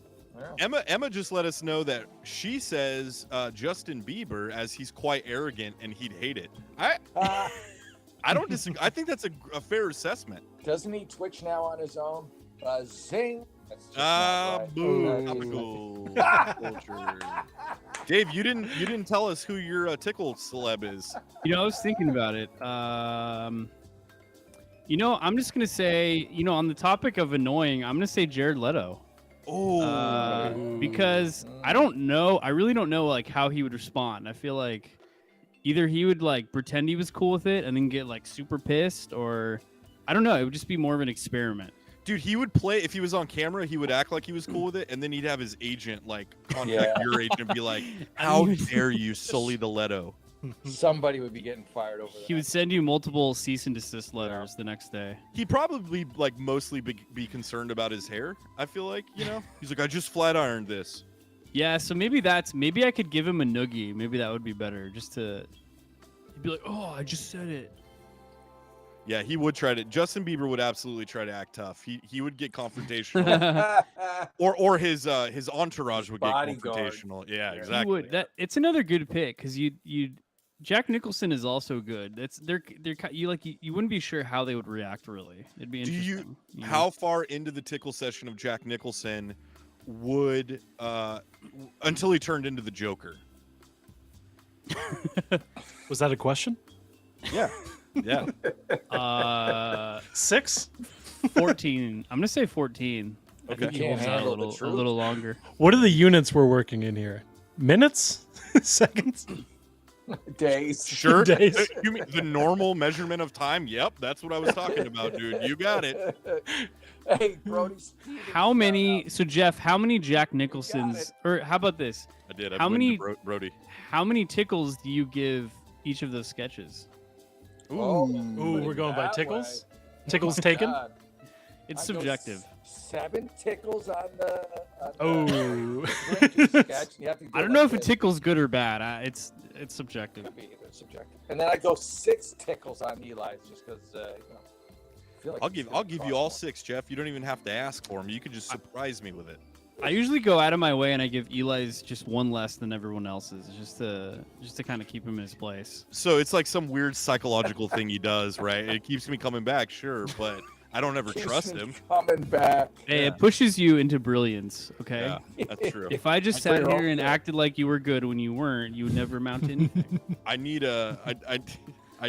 Yeah. Emma just let us know that she says Justin Bieber as he's quite arrogant and he'd hate it. I don't disagree. I think that's a fair assessment. Doesn't he Twitch now on his own? Zing. That's just not right. Boo. Culture. Dave, you didn't tell us who your tickle celeb is. You know, I was thinking about it. You know, I'm just gonna say, you know, on the topic of annoying, I'm gonna say Jared Leto. Because I don't know. I really don't know like how he would respond. I feel like either he would like pretend he was cool with it and then get like super pissed, or I don't know. It would just be more of an experiment. Dude, he would play if he was on camera. He would act like he was cool with it, and then he'd have his agent like contact your agent and be like, "How dare you sully the Leto?" Somebody would be getting fired over that. He would send you multiple cease and desist letters the next day. He'd probably like mostly be concerned about his hair. I feel like, you know, he's like, I just flat ironed this. Yeah, so maybe I could give him a noogie. Maybe that would be better. Just to he'd be like, oh, I just said it. Yeah, he would try to. Justin Bieber would absolutely try to act tough. He would get confrontational, or his entourage would get bodyguard. confrontational. Yeah, Yeah. exactly. He would. It's another good pick because you Jack Nicholson is also good. You wouldn't be sure how they would react really. It'd be Do interesting. you? How far into the tickle session of Jack Nicholson would until he turned into the Joker? Was that a question? Yeah, yeah. 6? 14. I'm gonna say 14. I Okay. think he Can't holds out handle the a truth. little longer. What are the units we're working in here? Minutes? Seconds? Days. Sure. Days. You mean the normal measurement of time? Yep, that's what I was talking about, dude. You got it. Hey, Brody. How many? So Jeff, how many Jack Nicholsons? Or how about this? I did. I How blamed many- Brody? How many tickles do you give each of those sketches? Ooh, we're going by tickles? Tickles taken? It's I go subjective. 7 tickles on the. Oh. Sketch. You have to I don't know if a tickle's good or bad. It's subjective. Could be either subjective. And then I go 6 tickles on Eli's just because you know. I feel like I'll give you all 6, Jeff. You don't even have to ask for them. You can just surprise me with it. I usually go out of my way and I give Eli's just one less than everyone else's, just to kind of keep him in his place. So it's like some weird psychological thing he does, right? It keeps me coming back, sure, but I don't ever Keeps trust me him. Coming back. Hey, Yeah. it pushes you into brilliance. Okay. Yeah, that's true. If I just I sat agree here and also. acted like you were good when you weren't, you would never amount to anything. I need I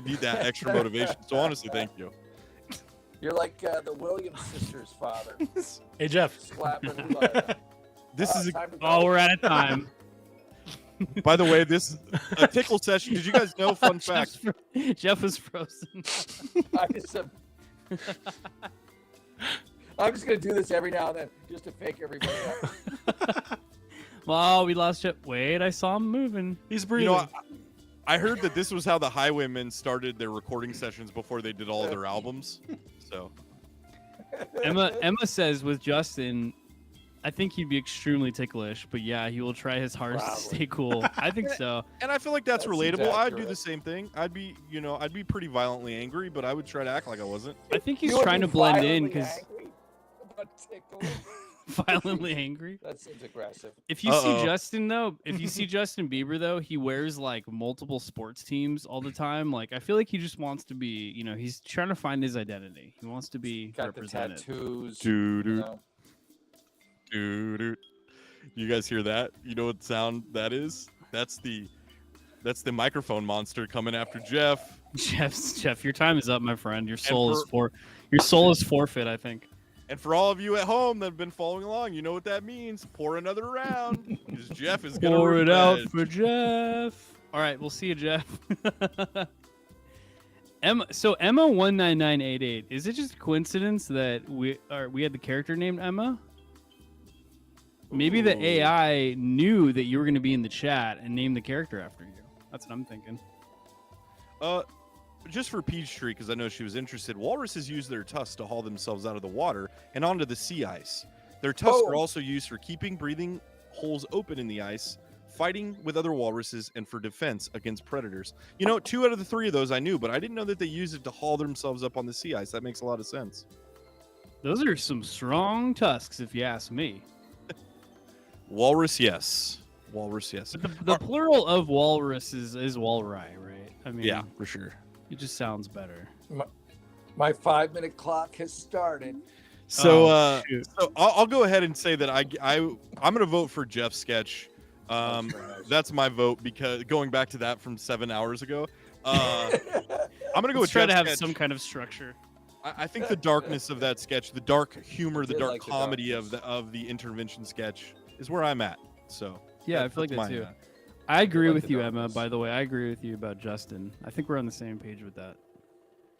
need that extra motivation. So honestly, thank you. You're like the Williams sisters' father. Hey, Jeff. Slapping Eli. This is Time to Oh, go. we're out of time. by the way, this a tickle session. Did you guys know? Fun fact. Jeff was frozen. I'm just gonna do this every now and then just to fake everybody out. Well, we lost Jeff. Wait, I saw him moving. He's You breathing. know, I heard that this was how the Highwaymen started their recording sessions before they did all of their albums. So Emma says with Justin, I think he'd be extremely ticklish, but yeah, he will try his hardest to Probably. stay cool. I think so. And I feel like that's That seems relatable. I'd do accurate. the same thing. I'd be pretty violently angry, but I would try to act like I wasn't. I think he's You would trying be to blend in violently because angry about tickling? violently angry. That seems aggressive. If you Uh-oh. see Justin though, if you see Justin Bieber though, he wears like multiple sports teams all the time. Like I feel like he just wants to be, he's trying to find his identity. He wants to be Got the represented. tattoos. Dude, You know. dude. You guys hear that? You know what sound that is? That's the microphone monster coming after Jeff. Jeff, your time is up, my friend. Your soul for- is forfeit, I think. And for all of you at home that have been following along, you know what that means. Pour another round. Because Jeff is going to Pour it out for Jeff. All right, we'll see you, Jeff. Emma 19988. Is it just a coincidence that we had the character named Emma? Maybe the Ooh. AI knew that you were going to be in the chat and named the character after you. That's what I'm thinking. Just for Peachtree, because I know she was interested, walruses use their tusks to haul themselves out of the water and onto the sea ice. Their tusks are also used for keeping breathing holes open in the ice, fighting with other walruses, and for defense against predators. 2 out of the 3 of those I knew, but I didn't know that they use it to haul themselves up on the sea ice. That makes a lot of sense. Those are some strong tusks, if you ask me. Walrus, yes. Walrus, yes. But the plural of walrus is walrus, right? I mean, Yeah, for sure. it just sounds better. My 5-minute clock has started. So, Oh, shoot. so I'll go ahead and say that I'm going to vote for Jeff's sketch. That's my vote because going back to that from 7 hours ago, I'm going to go Let's with try to Jeff's have sketch. some kind of structure. I think the darkness of that sketch, the dark humor, the did dark like the comedy darkness. of the intervention sketch is where I'm at. So Yeah, I feel like that's that mine. too. I agree like with the you, Emma. darkness. By the way, I agree with you about Justin. I think we're on the same page with that.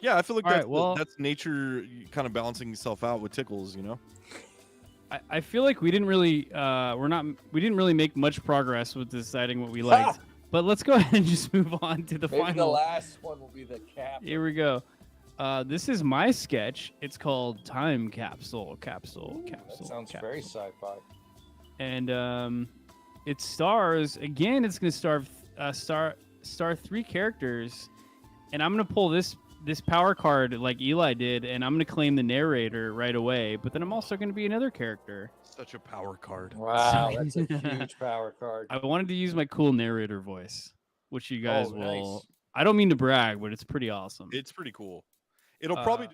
Yeah, I feel like All that's, right, well- that's nature kind of balancing itself out with tickles, I feel like we didn't really make much progress with deciding what we liked. But let's go ahead and just move on to the Maybe final. the last one will be the cap. Here we go. This is my sketch. It's called Time Capsule. That sounds very sci-fi. And it stars again. It's going to star 3 characters, and I'm going to pull this power card like Eli did, and I'm going to claim the narrator right away. But then I'm also going to be another character. Such a power card. Wow, that's a huge power card. I wanted to use my cool narrator voice, which you guys Oh, will. nice. I don't mean to brag, but it's pretty awesome. It's pretty cool. It'll probably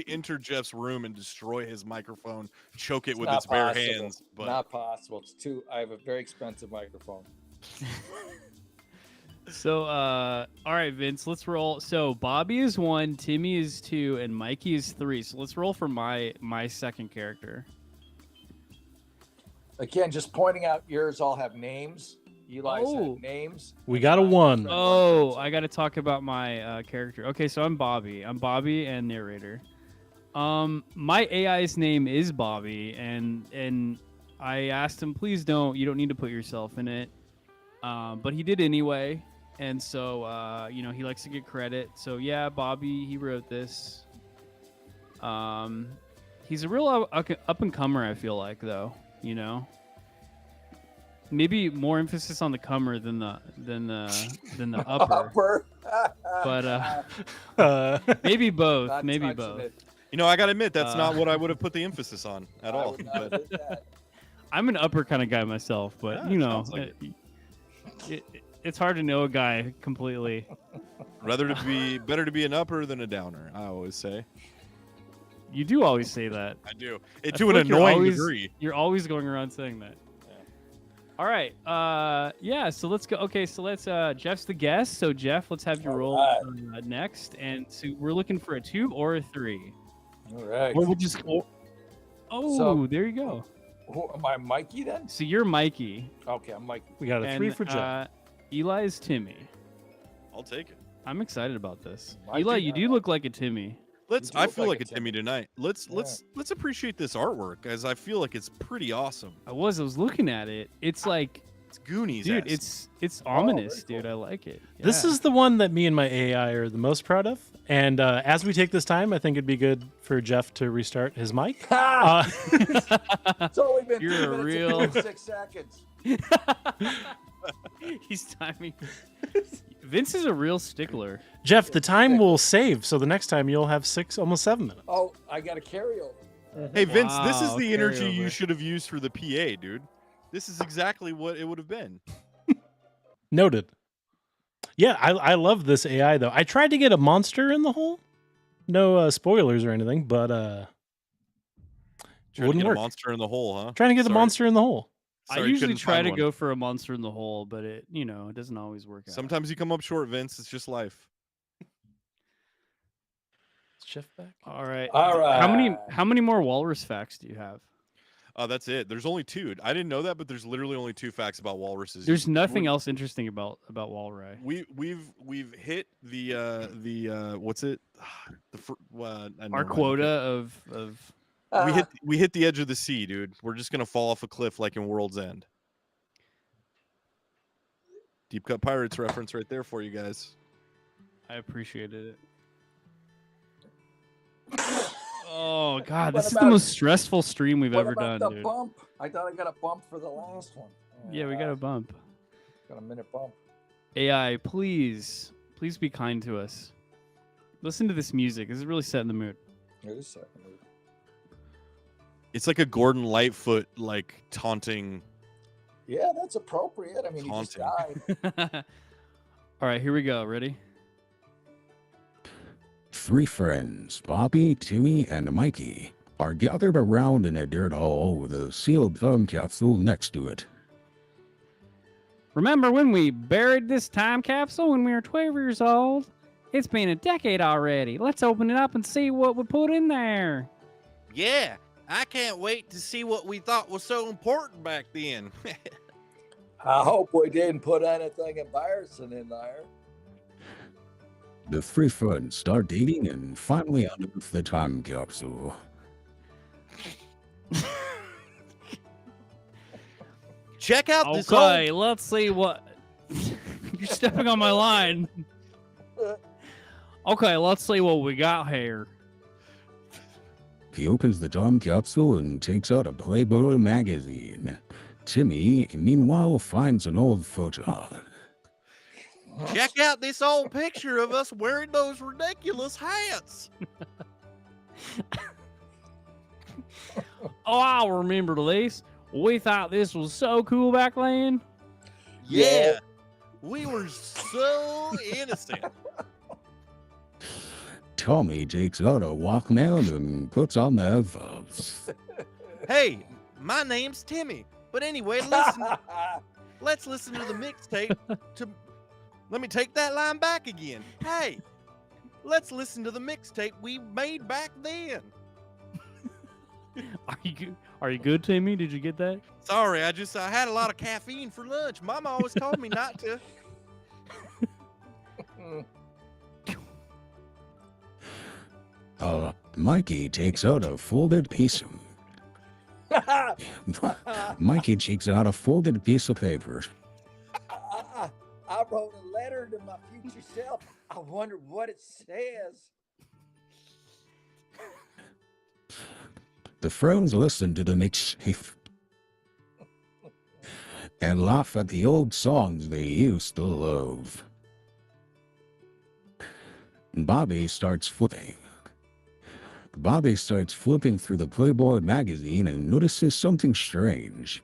enter Jeff's room and destroy his microphone, choke it with not its bare possible. hands. But Not possible. It's too. I have a very expensive microphone. So, all right, Vince, let's roll. So, Bobby is 1, Timmy is 2, and Mikey is 3. So, let's roll for my second character. Again, just pointing out, yours all have names. Eli's Oh. have names. We got a 1. Oh, I got to talk about my character. Okay, so I'm Bobby. I'm Bobby and narrator. My AI's name is Bobby, and I asked him, please don't. You don't need to put yourself in it. But he did anyway. And so, he likes to get credit. So, yeah, Bobby, he wrote this. He's a real up-and-comer, I feel like, though, Maybe more emphasis on the comer than the upper. But maybe both. Not Maybe touching both. it. I gotta admit, that's not what I would have put the emphasis on at I all. would not But do that. I'm an upper kind of guy myself, but Yeah, sounds like it's hard to know a guy completely. better to be an upper than a downer, I always say. You do always say that. I do. I To feel an like you're annoying always- degree. You're always going around saying that. All right. Yeah. So let's go. Okay. So let's. Jeff's the guest. So Jeff, let's have your roll next. And so we're looking for a 2 or a 3. All right. Or we'll just. Oh, So- there you go. Who, am I Mikey then? So you're Mikey. Okay, I'm Mikey. We got a 3 for Jeff. Eli is Timmy. I'll take it. I'm excited about this. Mikey, Eli, you do look like a Timmy. Let's. do I look feel like like a a Timmy tonight. Let's appreciate this artwork, as I feel like it's pretty awesome. I was looking at it. It's like, It's Goonies. dude, it's ominous, very dude. I like it. This Yeah. is the one that me and my AI are the most proud of. And as we take this time, I think it'd be good for Jeff to restart his mic. Ha! Uh, It's only been You're 2 a minutes real- and 46 seconds. He's timing. Vince is a real stickler. Jeff, the time will save, so the next time you'll have almost 7 minutes. Oh, I got a carryover. Hey Vince, this is Wow, the energy you carryover. should have used for the PA, dude. This is exactly what it would have been. Noted. Yeah, I love this AI though. I tried to get a monster in the hole. No spoilers or anything, but Trying to wouldn't get work. a monster in the hole, huh? Trying to get a Sorry. monster in the hole. I Sorry, usually couldn't try find to one. go for a monster in the hole, but it doesn't always work out. Sometimes you come up short, Vince. It's just life. Is Jeff back? All right. All right. How many more walrus facts do you have? That's it. There's only 2. I didn't know that, but there's literally only 2 facts about walruses. There's nothing We- else interesting about walrus. We've hit the what's it? I know Our my- quota of We hit the edge of the sea, dude. We're just gonna fall off a cliff like in World's End. Deep Cut Pirates reference right there for you guys. I appreciated it. Oh god, What this is the about- most stressful stream we've What ever about done, the dude. bump? I thought I got a bump for the last one. Yeah, we got a bump. got a minute bump. AI, please be kind to us. Listen to this music. This is really setting the mood. It is second. It's like a Gordon Lightfoot like taunting. Yeah, that's appropriate. I mean, he just died. All right, here we go. Ready? 3 friends, Bobby, Timmy, and Mikey, are gathered around in a dirt hole with a sealed time capsule next to it. Remember when we buried this time capsule when we were 12 years old? It's been a decade already. Let's open it up and see what we put in there. Yeah, I can't wait to see what we thought was so important back then. I hope we didn't put anything embarrassing in there. The 3 friends start dating and finally unearth the time capsule. Check out this Okay, let's see what. You're stepping on my line. Okay, let's see what we got here. He opens the time capsule and takes out a Playboy magazine. Timmy, meanwhile, finds an old photo. Check out this old picture of us wearing those ridiculous hats. Oh, I remember this. We thought this was so cool back then. Yeah. We were so innocent. Tommy takes out a Walkman and puts on the headphones. Hey, my name's Timmy. But anyway, listen. Let's listen to the mixtape. Let me take that line back again. Hey, let's listen to the mixtape we made back then. Are you good, Timmy? Did you get that? Sorry, I had a lot of caffeine for lunch. Mama always told me not to. Mikey takes out a folded piece of... Mikey takes out a folded piece of paper. I wrote a letter to my future self. I wonder what it says. The friends listen to the mixtape and laugh at the old songs they used to love. Bobby starts flipping. Bobby starts flipping through the Playboy magazine and notices something strange.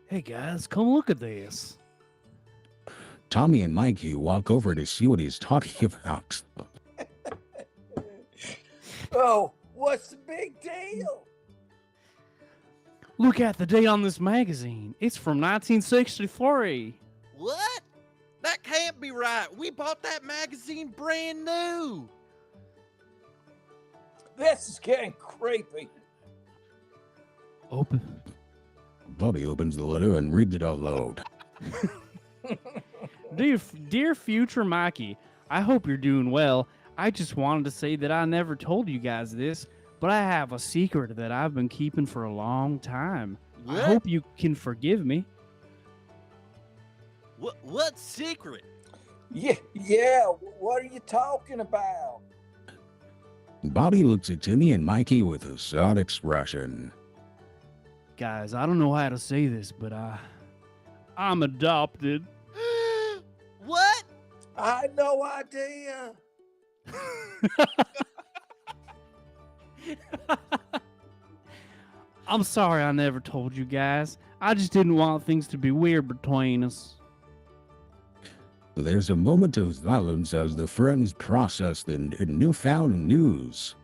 Hey guys, come look at this. Tommy and Mikey walk over to see what he's talking about. Oh, what's the big deal? Look at the date on this magazine. It's from 1963. What? That can't be right. We bought that magazine brand new. This is getting creepy. Open. Bobby opens the letter and reads it out loud. Dear future Mikey, I hope you're doing well. I just wanted to say that I never told you guys this, but I have a secret that I've been keeping for a long time. What? I hope you can forgive me. What secret? Yeah, what are you talking about? Bobby looks at Timmy and Mikey with a sad expression. Guys, I don't know how to say this, but I'm adopted. What? I had no idea. I'm sorry I never told you guys. I just didn't want things to be weird between us. There's a moment of silence as the friends process the newfound news.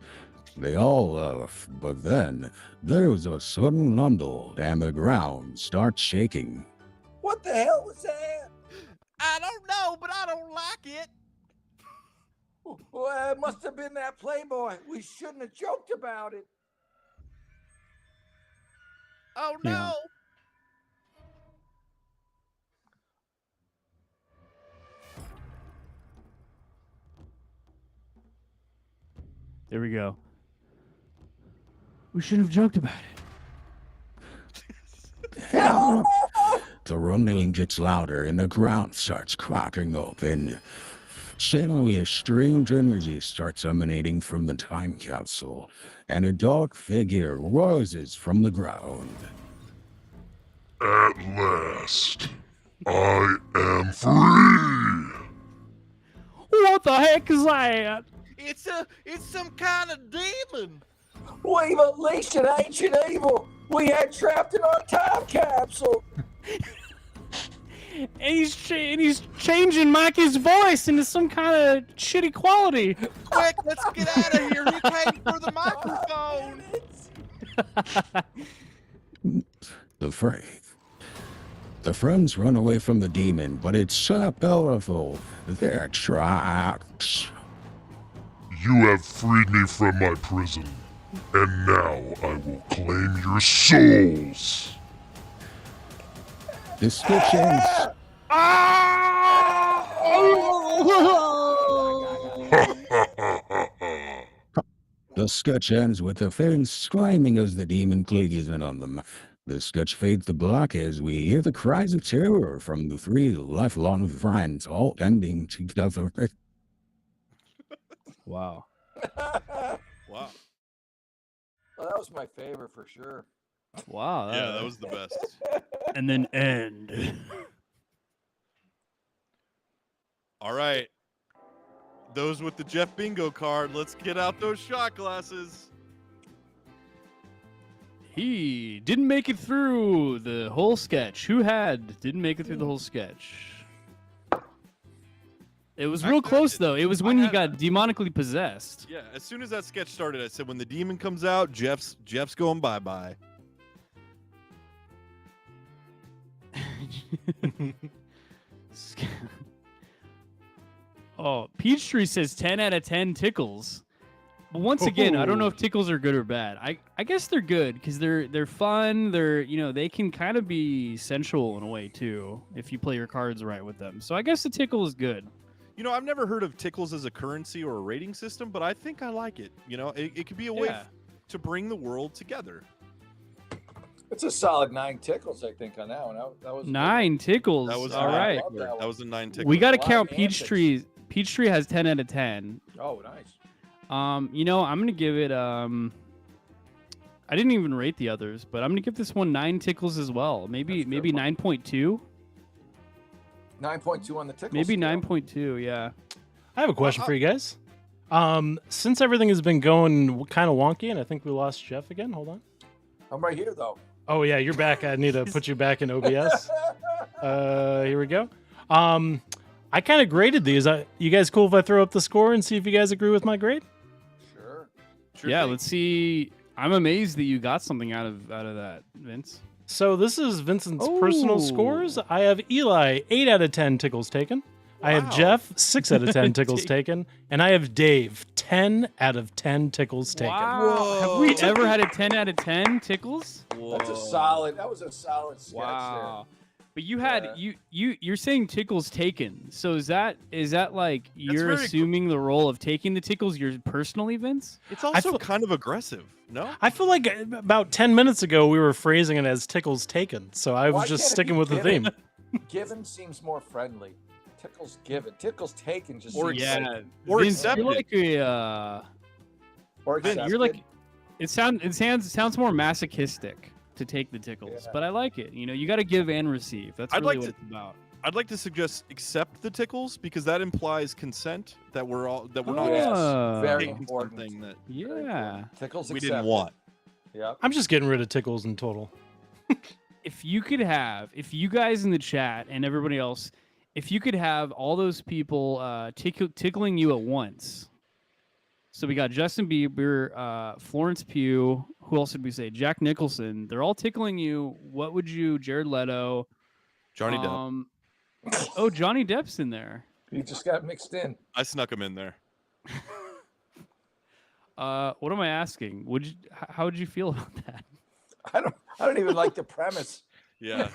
They all laugh, but then there's a sudden rumble and the ground starts shaking. What the hell was that? I don't know, but I don't like it. Well, it must have been that Playboy. We shouldn't have joked about it. Oh Yeah. no. There we go. We shouldn't have joked about it. The rumbling gets louder and the ground starts cracking open. Suddenly, a strange energy starts emanating from the time capsule, and a dark figure rises from the ground. At last, I am free! What the heck is that? It's some kind of demon. We've unleashed an ancient evil we had trapped in our time capsule. And he's changing Mikey's voice into some kind of shitty quality. Quick, let's get out of here. He came for the microphone. The friends run away from the demon, but it's so powerful, they're trapped. You have freed me from my prison, and now I will claim your souls. The sketch ends. The sketch ends with the fans screaming as the demon cleaves in on them. The sketch fades to black as we hear the cries of terror from the three lifelong friends, all ending together. Wow. Well, Wow. that was my favorite for sure. Wow. Yeah, that was the best. And then end. All right. Those with the Jeff Bingo card, let's get out those shot glasses. He didn't make it through the whole sketch. Who didn't make it through the whole sketch? It was real Actually, I close did. though. It was I when he had got demonically possessed. Yeah, as soon as that sketch started, I said, when the demon comes out, Jeff's going bye-bye. Oh, Peachtree says 10 out of 10 tickles. But once again, I don't know if tickles are good or bad. I guess they're good because they're fun. They can kind of be sensual in a way too if you play your cards right with them. So I guess the tickle is good. You know, I've never heard of tickles as a currency or a rating system, but I think I like it. You know, it could be a way Yeah. to bring the world together. It's a solid 9 tickles, I think, on that one. That was 9 tickles. That was all nine. right. love that That was a 9 tickle. We got to Lot of count antics. Peachtree. Peachtree has 10 out of 10. Oh, nice. I'm gonna give it. I didn't even rate the others, but I'm gonna give this one 9 tickles as well. Maybe That's good. 9.2. 9.2 on the tickle Maybe scale. 9.2. Yeah. I have a question for you guys. Since everything has been going kind of wonky, and I think we lost Jeff again. Hold on. I'm right here, though. Oh yeah, you're back. I need to put you back in OBS. Here we go. I kind of graded these. You guys cool if I throw up the score and see if you guys agree with my grade? Sure. Yeah. Let's see. I'm amazed that you got something out of that, Vince. So this is Vincent's personal Oh. scores. I have Eli 8 out of 10 tickles taken. I have Wow. Jeff 6 out of 10 tickles taken, and I have Dave 10 out of 10 tickles taken. Wow. Have we ever had a 10 out of 10 tickles? That was a solid sketch Wow. But you had Yeah. you're saying tickles taken. So is that like you're very gr- assuming the role of taking the tickles you're personally, Vince? It's also feel- kind of aggressive, no? I feel like about 10 minutes ago we were phrasing it as tickles taken, so I was Why just can't it sticking be with the given? theme. there. Given seems more friendly. Tickles given. Tickles taken just Or seems Yeah. Or Vince, accepted. you're like a or Vince, accepted. you're like it sounds more masochistic to take the tickles, Yeah. but I like it. You got to give and receive. That's I'd really like what it's about. I'd like to suggest accept the tickles because that implies consent that we're not Yes, Ah. very taking important. something that Yeah. Tickles we accepted. didn't want. Yep. I'm just getting rid of tickles in total. If you guys in the chat and everybody else, if you could have all those people tickling you at once. So we got Justin Bieber, Florence Pugh. Who else did we say? Jack Nicholson. They're all tickling you. What would you? Jared Leto. Johnny Depp. Oh, Johnny Depp's in there. You just got mixed in. I snuck him in there. What am I asking? How would you feel about that? I don't even like the premise. Yeah.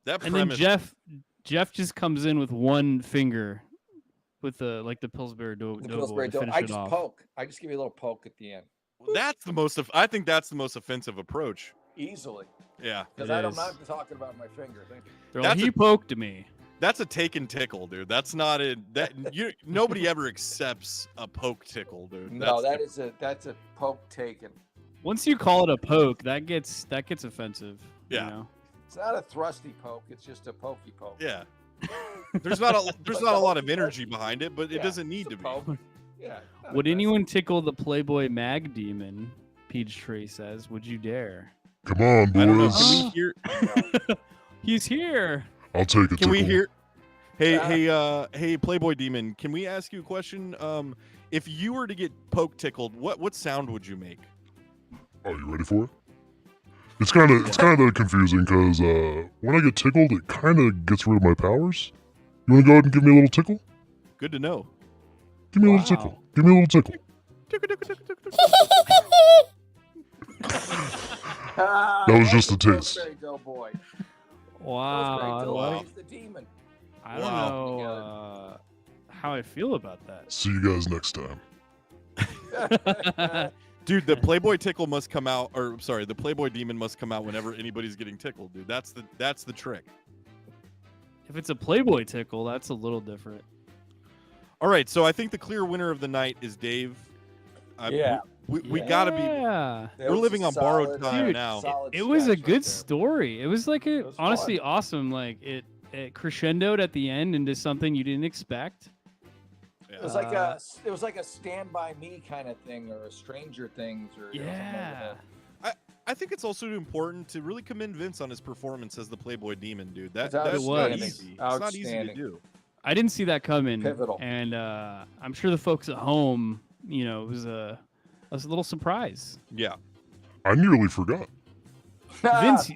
That And then premise. Jeff just comes in with one finger, with the Pillsbury The Doughboy Pillsbury to Dough. finish I it just off. poke. I just give you a little poke at the end. That's the most. I think that's the most offensive approach. Easily. Yeah. Because It I'm is. not talking about my finger. Thank you. They're like, That's he a- poked me. That's a take and tickle, dude. That's not a nobody ever accepts a poke tickle, dude. No, That's that's a poke taken. Once you call it a poke, that gets offensive. Yeah. You know? It's not a thrusty poke. It's just a pokey poke. yeah. There's not a lot of energy behind it, but it Yeah, doesn't need it's to a be. poke. Yeah. not Would aggressive. anyone tickle the Playboy mag demon? Peachtree says, "Would you dare?" Come on, I don't know. boys. Can we hear? He's here. I'll take it. Can we hear? Hey, Yeah. hey, Playboy Demon. Can we ask you a question? If you were to get poke tickled, what sound would you make? Are you ready for it? It's kind of confusing because when I get tickled, it kind of gets rid of my powers. You want to go ahead and give me a little tickle? Good to know. Give me a little tickle. Give me a little tickle. Ah, That was just a the taste. Pillsbury Doughboy. Wow. Pillsbury Doughboy, wow. He's the demon. I don't Wow. know how I feel about that. See you guys next time. Dude, the Playboy tickle must come out, or sorry, the Playboy demon must come out whenever anybody's getting tickled, dude. That's the trick. If it's a Playboy tickle, that's a little different. All right, so I think the clear winner of the night is Dave. Yeah. We gotta be. Yeah. That We're was living a on borrowed solid- time Dude, now. solid It was a sketch good right there. story. It was like It was honestly fun. awesome. Like it crescendoed at the end into something you didn't expect. It was like a Stand By Me kind of thing, or a Stranger Things, or you know, something Yeah. like I think it's also important to really commend Vince on his performance as the Playboy demon, dude. That's It's not outstanding. easy. It's not easy to Outstanding. do. I didn't see that coming. Pivotal. And I'm sure the folks at home, it was a little surprise. Yeah. I nearly forgot. that.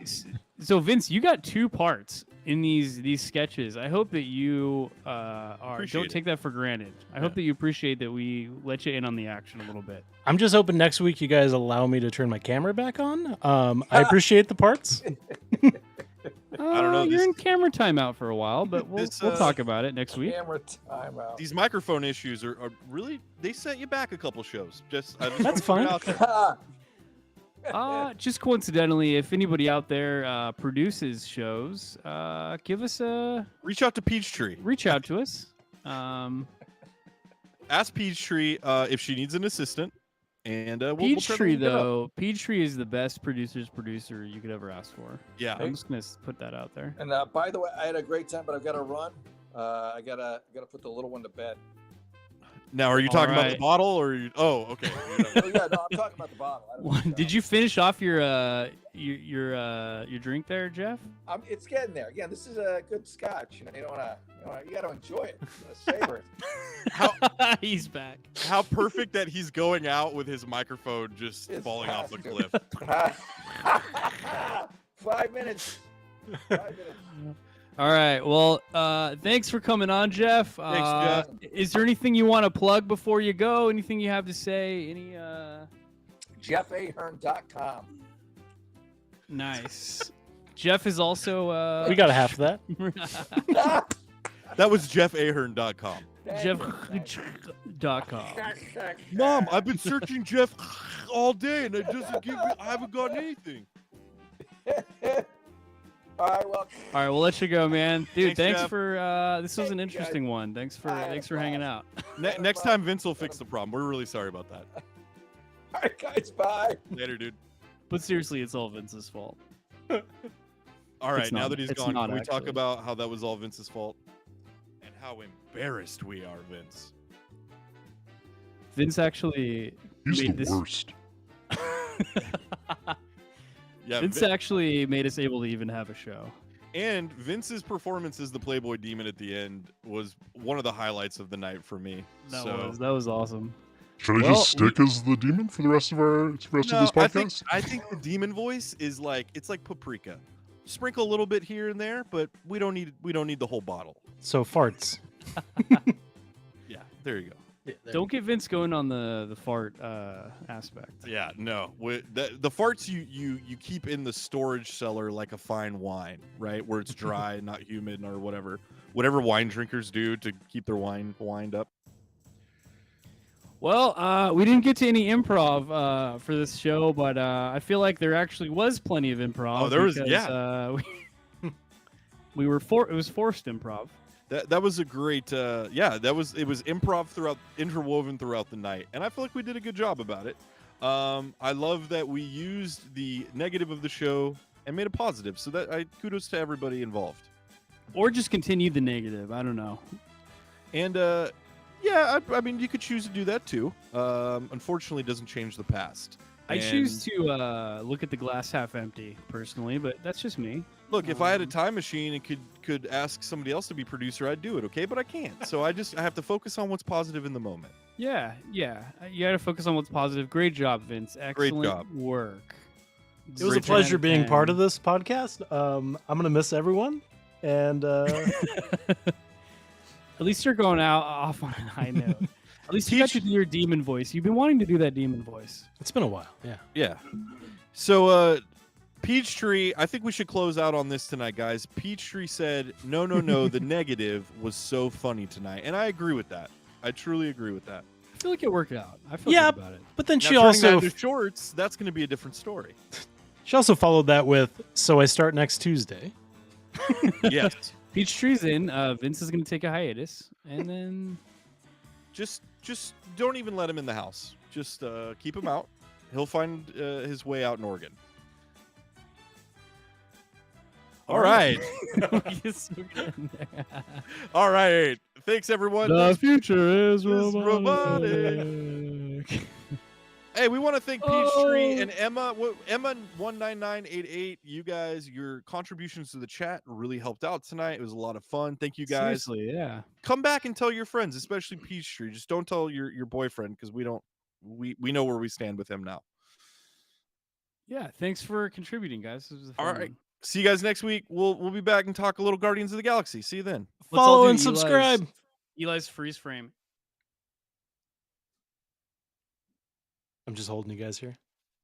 Vince, you got 2 parts in these sketches. I hope that you Appreciate don't it. take that for granted. I hope that you appreciate that we let you in on the action a little bit. I'm just hoping next week you guys allow me to turn my camera back on. I appreciate the parts. I don't know, You're this- in camera timeout for a while, but we'll This, talk about it next week. Camera timeout. These microphone issues are really, they set you back a couple shows. I just That's wanna put it fine. out there. Just coincidentally, if anybody out there produces shows, give us Reach out to Peachtree. reach out to us. Ask Peachtree if she needs an assistant. And we'll try to Peachtree, link it up. though, Peachtree is the best producer's producer you could ever ask for. Yeah. I'm just gonna put that out there. And by the way, I had a great time, but I've got to run. I gotta put the little one to bed. Now, are you talking about the Alright. bottle or? Oh, okay. Oh, yeah, no, I'm talking about the bottle. I don't know. Did you finish off your drink there, Jeff? It's getting there. Again, this is a good scotch. You got to enjoy it. You gotta savor it. He's back. How perfect that he's going out with his microphone just It's falling off the fast. cliff. 5 minutes. 5 minutes. All right. Well, thanks for coming on, Jeff. Thanks, Jeff. Is there anything you want to plug before you go? Anything you have to say? Any? JeffAhern.com. Nice. Jeff is also. We got half of that. That was JeffAhern.com. Jeff.com. Mom, I've been searching Jeff all day and I haven't gotten anything. All right, well. All right, we'll let you go, man. Dude, Thanks, thanks Jeff. for this was an Thank you, guys. interesting one. Thanks for hanging out. Next time, Vince will fix the problem. We're really sorry about that. All right, guys, bye. Later, dude. But seriously, it's all Vince's fault. All right, It's now not- that he's it's gone, not can we talk actually. about how that was all Vince's fault? And how embarrassed we are, Vince. Vince actually He's made the this. worst. Yeah, Vince actually made us able to even have a show. and Vince's performance as the Playboy Demon at the end was one of the highlights of the night for me. That was awesome. Should I Well, just stick as the demon for the rest of of this I podcast? think the demon voice is like paprika. Sprinkle a little bit here and there, but we don't need the whole bottle. So farts. Yeah, there you go. Don't get Vince going on the fart aspect. Yeah, no. The farts you keep in the storage cellar like a fine wine, right? Where it's dry, not humid, or whatever wine drinkers do to keep their wine wined up. Well, we didn't get to any improv for this show, but I feel like there actually was plenty of improv. Oh, there was- because, yeah. It was forced improv. That was a great it was improv interwoven throughout the night, and I feel like we did a good job about it. I love that we used the negative of the show and made a positive, so that kudos to everybody involved. Or just continue the negative. I don't know. And I mean, you could choose to do that too. Unfortunately, it doesn't change the past. I choose to look at the glass half empty personally, but that's just me. Look, if I had a time machine and could ask somebody else to be producer, I'd do it, okay? But I can't. So I have to focus on what's positive in the moment. Yeah. You got to focus on what's positive. Great job, Vince. Excellent job. work. It was a pleasure being part of this podcast. I'm gonna miss everyone, and At least you're going out off on a high note. At least you got to do your demon voice. You've been wanting to do that demon voice. it's been a while. Yeah. Yeah. So, Peachtree, I think we should close out on this tonight, guys. Peachtree said, no, the negative was so funny tonight. And I agree with that. I truly agree with that. feel like it worked out. I feel Yeah, good about it. but then Now, she turning also that into shorts, that's going to be a different story. she also followed that with, so I start next Tuesday. Yes. Peachtree's in. Vince is gonna take a hiatus, and then Just don't even let him in the house. Just keep him out. He'll find his way out in Oregon. All right. All right. Thanks, everyone. the Thanks. future is robotic. Hey, we want to thank Peachtree and Emma. Emma 19988. You guys, your contributions to the chat really helped out tonight. It was a lot of fun. Thank you guys. Seriously, yeah. Come back and tell your friends, especially Peachtree. Just don't tell your boyfriend because we know where we stand with him now. Yeah, thanks for contributing, guys. This was a fun All right. one. See you guys next week. We'll be back and talk a little Guardians of the Galaxy. See you then. Let's all Follow do and subscribe. Eli's freeze frame. I'm just holding you guys here.